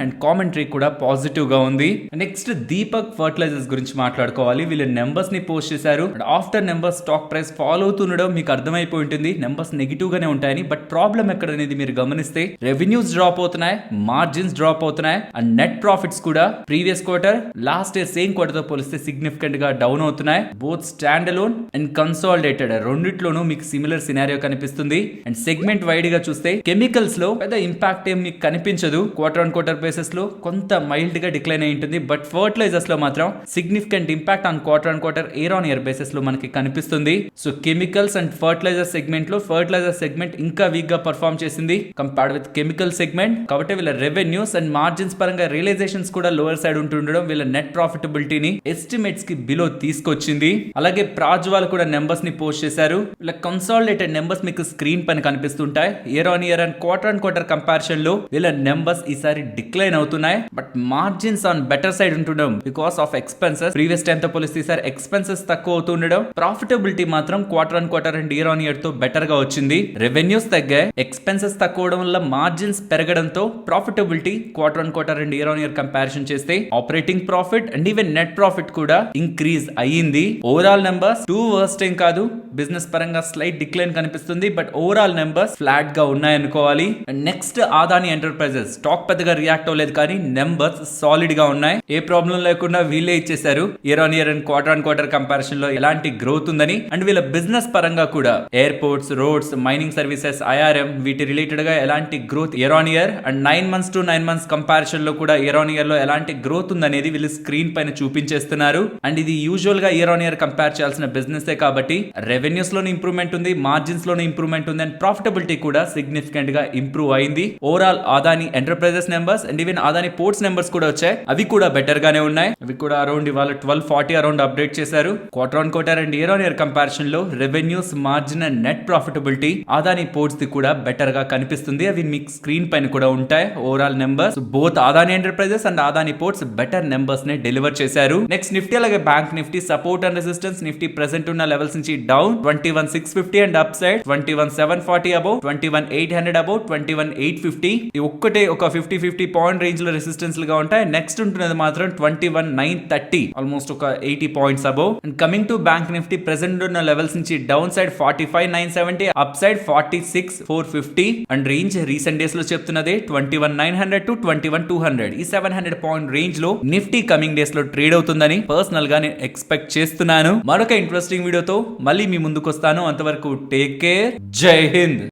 అండ్ కామెంటరీ కూడా పాజిటివ్ గా ఉంది. నెక్స్ట్ దీపక్ ఫర్టిలైజర్స్ గురించి మాట్లాడుకోవాలి. వీళ్ళు నెంబర్స్ ని పోస్ట్ చేశారు. After numbers stock price follow అవుతుండడం మీకు అర్థమైపోయి ఉంటుంది. నెంబర్స్ నెగిటివ్ గానే ఉంటాయని. బట్ ప్రాబ్లం ఎక్కడ అనేది మీరు గమనిస్తే రెవెన్యూస్ డ్రాప్ అవుతున్నాయి, మార్జిన్స్ డ్రాప్ అవుతున్నాయి అండ్ నెట్ ప్రాఫిట్స్ కూడా previous quarter last year same quarter తో పోలిస్తే సిగ్నిఫికెంట్ గా డౌన్ అవుతున్నాయి. Both standalone and consolidated రెండిట్లోనూ మీకు సిమిలర్ సినారియో కనిపిస్తుంది. అండ్ సెగ్మెంట్ వైడ్ గా చూస్తే కెమికల్స్ లో పెద్ద ఇంపాక్ట్ ఏం మీకు కనిపించదు. క్వార్టర్ ఆన్ క్వార్టర్ బేసిస్ లో కొంత మైల్డ్ గా డిక్లైన్ అయి ఉంటుంది. బట్ ఫర్టిలైజర్స్ లో మాత్రం significant impact on quarter year on year basis లో మనకి కనిపిస్తుంది. So chemicals and fertilizer segment లో ఫర్టిలైజర్ సెగ్మెంట్ ఇంకా వీక్ గా పర్ఫార్మ్ చేసింది కంపేర్డ్ విత్ కెమికల్ సెగ్మెంట్. కాబట్టి వీళ్ళ రెవెన్యూస్ అండ్ మార్జిన్స్ పరంగా రియలైజేషన్స్ కూడా లోవర్ సైడ్ ఉంటుండడం వీళ్ళ నెట్ ప్రాఫిటబిలిటీని ఎస్టిమేట్స్ కి బిలో తీసుకొచ్చింది. అలాగే ప్రాజ్వాల్ కూడా నెంబర్స్ ని పోస్ట్ చేశారు. వీళ్ళ కన్సాలిడేటెడ్ నెంబర్స్ మీకు స్క్రీన్ పైన కనిపిస్తుంటాయి. Year on year and quarter comparison లో వీళ్ళ నెంబర్స్ ఈసారి డిక్లైన్ అవుతున్నాయి. But margins on better side ఉంటుండడం because of expenses. Previous time తో పోలిస్తే ఈసారి ఎక్స్పెన్సెస్ తక్కువ అవుతుండడం. ప్రాఫిటబిలిటీ మాత్రం quarter and year on year తో బెటర్ గా వచ్చింది. రెవెన్యూస్ తగ్గాయి, ఎక్స్పెన్సెస్ తక్కువ అవడం వల్ల మార్జిన్స్ పెరగడంతో profitability quarter and year on year comparison చేస్తే operating profit and even net profit కూడా ఇంక్రీజ్ అయ్యింది. ఓవరాల్ నెంబర్స్ టూ వర్స్ట్ ఏం కాదు. బిజినెస్ పరంగా స్లైట్ డిక్లైన్ కనిపిస్తుంది. బట్ ఓవరాల్ నెంబర్స్ ఫ్లాట్ గా ఉన్నాయనుకోవాలి. నెక్స్ట్ అదాని ఎంటర్ప్రైజెస్ స్టాక్ పెద్దగా రియాక్ట్ అవ్వలేదు కానీ నెంబర్స్ సాలిడ్ గా ఉన్నాయి. ఏ ప్రాబ్లం లేకుండా వీళ్ళే ఇచ్చేసారు. Year on year and quarter comparison లో ఎలాంటి గ్రోత్ ఉందని అండ్ వీళ్ళ బిజినెస్ పరంగా కూడా airports, roads, mining services, IRM వీటి రిలేటెడ్ గా ఎలాంటి growth year on year and 9 months to 9 months comparison లో కూడా ఇయర్ ఆన్ ఇయర్ లో ఎలాంటి గ్రోత్ ఉందనేది వీళ్ళు స్క్రీన్ పైన చూపించేస్తున్నారు. అండ్ ఇది యూజువల్ గా ఇయర్ ఆన్ ఇయర్ కంపేర్ చేయాల్సిన బిజినెస్ కాబట్టి రెవెన్యూస్ లోనే ఇంప్రూవ్మెంట్ ఉంది, మార్జిన్స్ లోనే ఇంప్రూవ్మెంట్ ఉంది అండ్ ప్రాఫిటబిలిటీ కూడా సిగ్నిఫికెంట్ గా ఇంప్రూవ్ అయింది. Overall Adani enterprises numbers and even Adani ports numbers కూడా వచ్చాయి. అవి కూడా బెటర్ గానే ఉన్నాయి. అవి కూడా అరౌండ్ ఇవాళ 12:40 అరౌండ్ అప్డేట్ చేశారు. Quarter and year on year comparison లో revenues, margin and net profitability Adani ports ది కూడా బెటర్ గా కనిపిస్తుంది. అవి మీకు స్క్రీన్ పైన కూడా ఉంటాయి. Overall numbers both Adani enterprises and Adani ports better numbers ని డెలివర్ చేశారు. నెక్స్ట్ నిఫ్టీ అలాగే bank Nifty support and resistance. Nifty present ఉన్న లెవెల్స్ నుంచి down 21,650 and upside 21,740 above, 21,800 above, 21,850. ఈ ఒక్కటే ఒక 50 పాయింట్ రేంజ్ లో రెసిస్టెన్స్ గా ఉంటాయి. నెక్స్ట్ ఉంటున్నది మాత్రం 21,930 ఆల్మోస్ట్ ఒక 80 points above. And coming to bank Nifty present ఉన్న లెవెల్స్ నుంచి down side 45,970, up side 46,450 and range recent days లో చెప్తున్నదే 21,900 to 21,200. ఈ 700 పాయింట్ రేంజ్ లో నిఫ్టీ కమింగ్ డేస్ లో ట్రేడ్ అవుతుందని పర్సనల్ గా నేను ఎక్స్పెక్ట్ చేస్తున్నాను. మరొక ఇంట్రెస్టింగ్ వీడియోతో మళ్ళీ మీ ముందుకు వస్తాను. అంతవరకు టేక్ కేర్. జై హింద్.